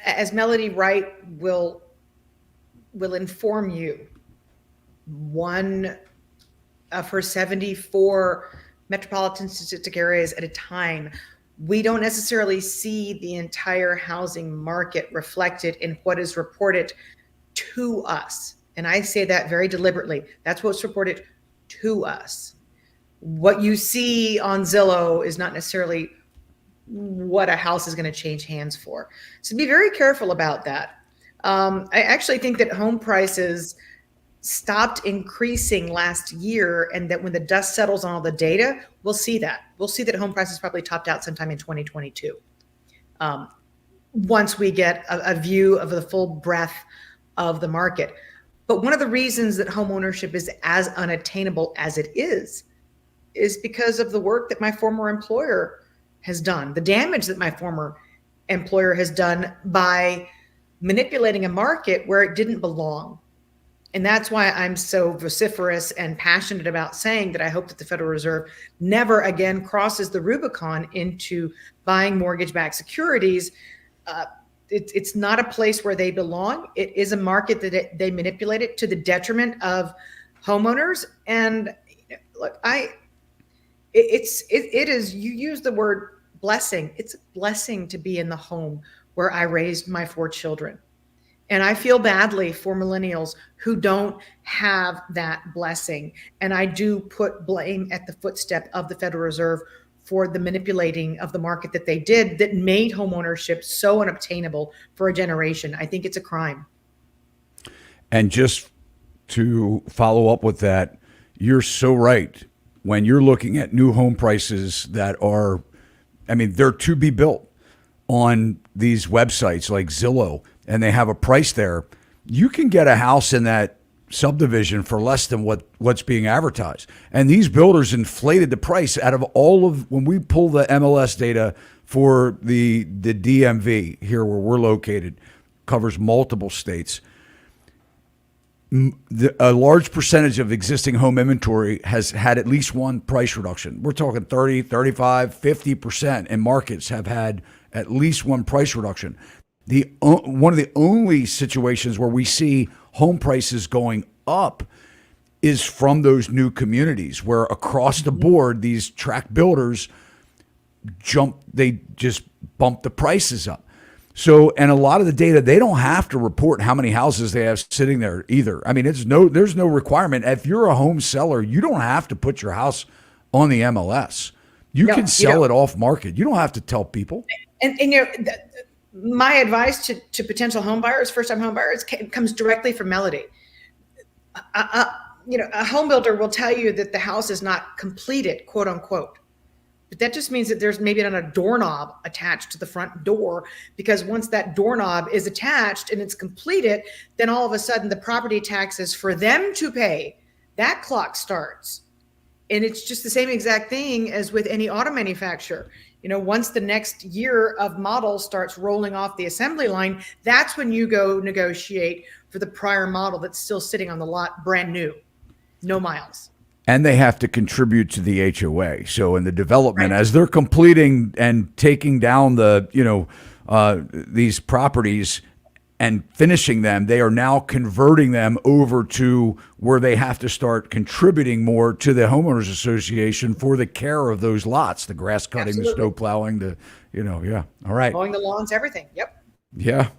as Melody Wright will inform you, one of her 74 metropolitan statistic areas at a time, we don't necessarily see the entire housing market reflected in what is reported to us. And I say that very deliberately. That's what's reported to us. What you see on Zillow is not necessarily what a house is going to change hands for. So be very careful about that. I actually think that home prices stopped increasing last year, and that when the dust settles on all the data, we'll see that. We'll see that home prices probably topped out sometime in 2022. Once we get a view of the full breadth of the market. But one of the reasons that home ownership is as unattainable as it is because of the work that my former employer has done, the damage that my former employer has done by manipulating a market where it didn't belong. And that's why I'm so vociferous and passionate about saying that I hope that the Federal Reserve never again crosses the Rubicon into buying mortgage-backed securities. It's not a place where they belong. It is a market that they manipulate it to the detriment of homeowners. And look, it is, you use the word blessing. It's a blessing to be in the home where I raised my 4 children. And I feel badly for millennials who don't have that blessing. And I do put blame at the footstep of the Federal Reserve for the manipulating of the market that they did that made homeownership so unobtainable for a generation. I think it's a crime. And just to follow up with that, you're so right. When you're looking at new home prices that are, I mean, they're to be built on these websites like Zillow, and they have a price there, you can get a house in that subdivision for less than what's being advertised. And these builders inflated the price out of all of, when we pull the MLS data for the DMV here where we're located, covers multiple states. A large percentage of existing home inventory has had at least one price reduction. We're talking 30, 35, 50%, and markets have had at least one price reduction. One of the only situations where we see home prices going up is from those new communities where across the board, these tract builders they just bump the prices up. So, and a lot of the data, they don't have to report how many houses they have sitting there either. I mean, there's no requirement. If you're a home seller, you don't have to put your house on the MLS. You can sell it off market. You don't have to tell people. And my advice to potential home buyers, first-time home buyers, comes directly from Melody. A home builder will tell you that the house is not completed, quote unquote. But that just means that there's maybe not a doorknob attached to the front door, because once that doorknob is attached and it's completed, then all of a sudden the property taxes for them to pay, that clock starts. And it's just the same exact thing as with any auto manufacturer. Once the next year of models starts rolling off the assembly line, that's when you go negotiate for the prior model that's still sitting on the lot, brand new, no miles. And they have to contribute to the HOA. So in the development, as they're completing and taking down these properties and finishing them, they are now converting them over to where they have to start contributing more to the homeowners association for the care of those lots, the grass cutting, the snow plowing, All right. Mowing the lawns, everything. Yep. Yeah.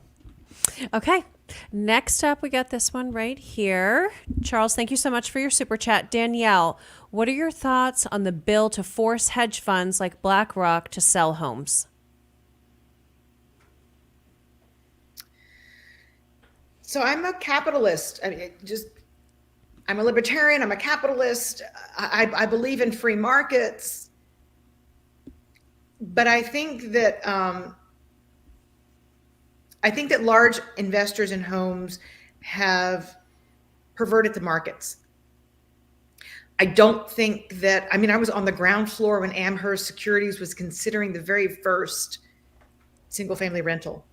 Okay. Next up, we got this one right here. Charles, thank you so much for your super chat. Danielle, what are your thoughts on the bill to force hedge funds like BlackRock to sell homes? So I'm a capitalist. I'm a libertarian. I'm a capitalist. I believe in free markets. But I think that large investors in homes have perverted the markets. I don't think that, I was on the ground floor when Amherst Securities was considering the very first single family rental.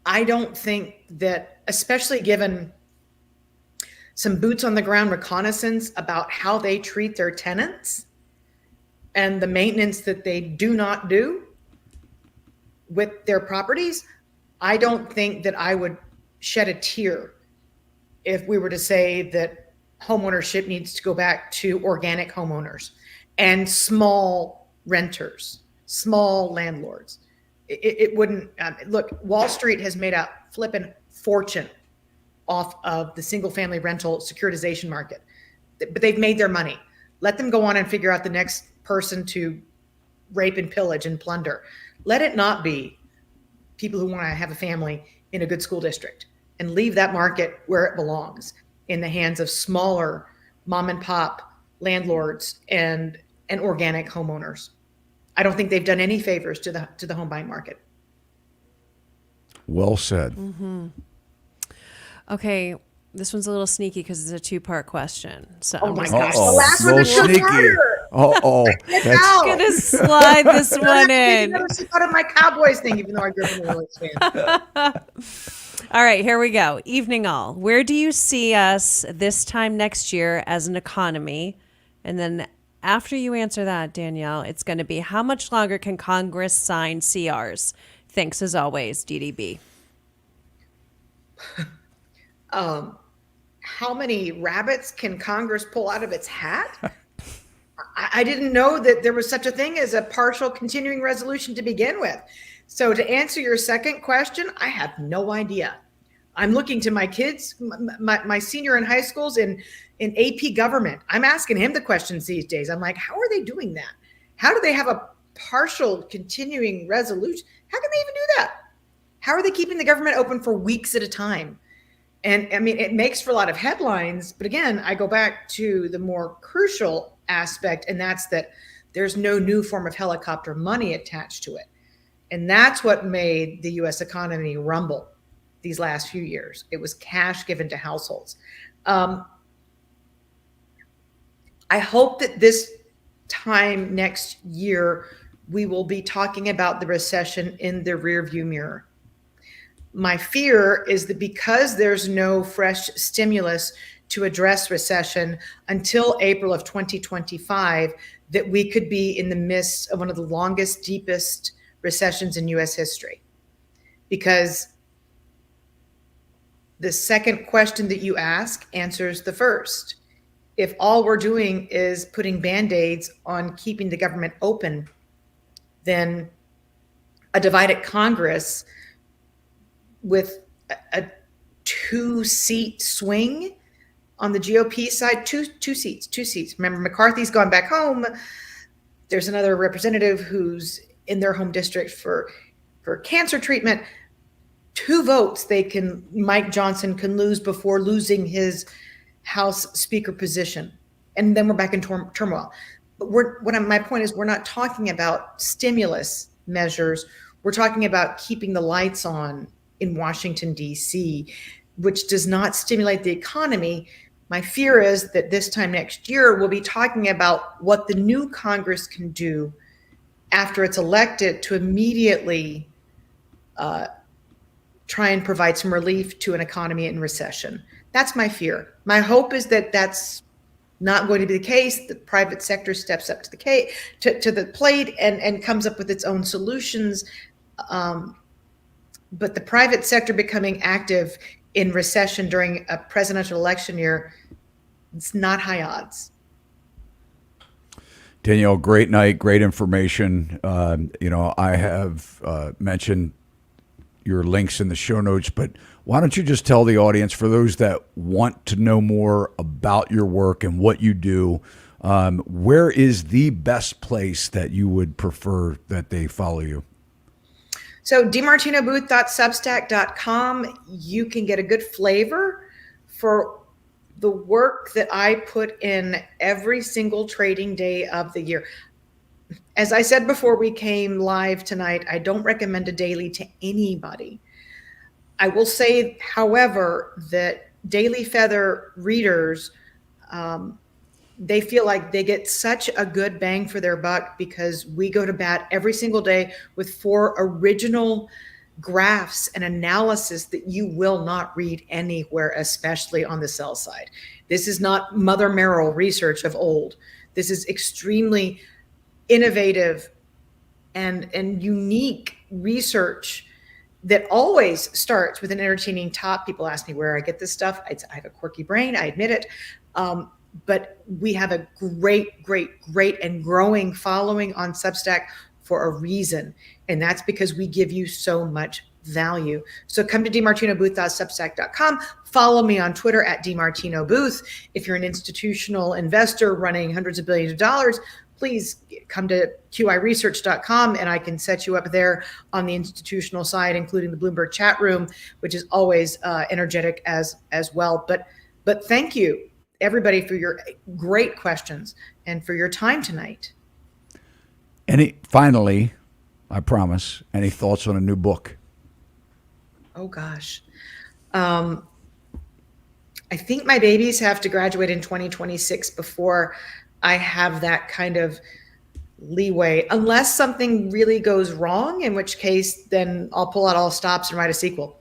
I don't think that, especially given some boots on the ground reconnaissance about how they treat their tenants and the maintenance that they do not do with their properties, I don't think that I would shed a tear if we were to say that homeownership needs to go back to organic homeowners and small renters, small landlords. It wouldn't, look, Wall Street has made a flippin' fortune off of the single family rental securitization market. But they've made their money. Let them go on and figure out the next person to rape and pillage and plunder. Let it not be people who want to have a family in a good school district, and leave that market where it belongs, in the hands of smaller mom and pop landlords and organic homeowners. I don't think they've done any favors to the home buying market. Well said. Mm-hmm. Okay, this one's a little sneaky because it's a two-part question. So oh I'm my just gosh, Uh-oh. the last one is Little so harder. That's gonna slide this one in. I never out of my Cowboys thing, even though I grew up in a Willis fan. All right, here we go. Evening all. Where do you see us this time next year as an economy? And then after you answer that, Danielle, it's going to be how much longer can Congress sign CRs? Thanks as always, DDB. How many rabbits can Congress pull out of its hat? I didn't know that there was such a thing as a partial continuing resolution to begin with. So to answer your second question, I have no idea. I'm looking to my kids, my senior in high schools in AP government. I'm asking him the questions these days. I'm like, how are they doing that? How do they have a partial continuing resolution? How can they even do that? How are they keeping the government open for weeks at a time? And I mean, it makes for a lot of headlines, but again, I go back to the more crucial aspect, and that's that there's no new form of helicopter money attached to it. And that's what made the US economy rumble these last few years. It was cash given to households. I hope that this time next year, we will be talking about the recession in the rearview mirror. My fear is that because there's no fresh stimulus to address recession until April of 2025, that we could be in the midst of one of the longest, deepest recessions in US history. Because the second question that you ask answers the first. If all we're doing is putting Band-Aids on keeping the government open, then a divided Congress with a two-seat swing on the GOP side, two seats. Remember, McCarthy's gone back home. There's another representative who's in their home district for cancer treatment. 2 votes Mike Johnson can lose before losing his House Speaker position. And then we're back in turmoil. But my point is, we're not talking about stimulus measures. We're talking about keeping the lights on in Washington, D.C., which does not stimulate the economy. My fear is that this time next year, we'll be talking about what the new Congress can do after it's elected to immediately try and provide some relief to an economy in recession. That's my fear. My hope is that that's not going to be the case. The private sector steps up to the plate and comes up with its own solutions. But the private sector becoming active in recession during a presidential election year, it's not high odds. Danielle, great night, great information. I have mentioned your links in the show notes, but why don't you just tell the audience, for those that want to know more about your work and what you do, where is the best place that you would prefer that they follow you? So DiMartinoBooth.substack.com, you can get a good flavor for the work that I put in every single trading day of the year. As I said before we came live tonight, I don't recommend a daily to anybody. I will say, however, that Daily Feather readers, they feel like they get such a good bang for their buck because we go to bat every single day with 4 original graphs and analysis that you will not read anywhere, especially on the sell side. This is not Mother Merrill research of old. This is extremely innovative and unique research that always starts with an entertaining top. People ask me where I get this stuff. I have a quirky brain, I admit it. But we have a great and growing following on Substack for a reason. And that's because we give you so much value. So come to DiMartinoBooth.substack.com, Follow me on Twitter at DiMartino Booth. If you're an institutional investor running hundreds of billions of dollars, please come to qiresearch.com and I can set you up there on the institutional side, including the Bloomberg chat room, which is always energetic as well. But thank you, everybody, for your great questions and for your time tonight. Finally, I promise, any thoughts on a new book? Oh, gosh. I think my babies have to graduate in 2026 before I have that kind of leeway, unless something really goes wrong, in which case then I'll pull out all stops and write a sequel.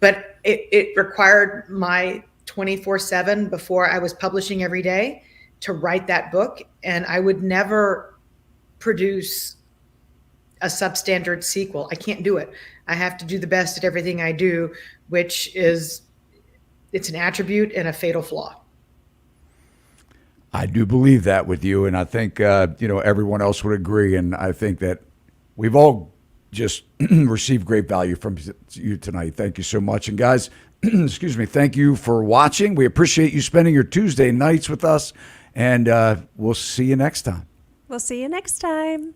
But it required my 24/7 before I was publishing every day to write that book. And I would never produce a substandard sequel. I can't do it. I have to do the best at everything I do, which is, it's an attribute and a fatal flaw. I do believe that with you, and I think everyone else would agree. And I think that we've all just received great value from you tonight. Thank you so much. And guys, excuse me, thank you for watching. We appreciate you spending your Tuesday nights with us, and we'll see you next time. We'll see you next time.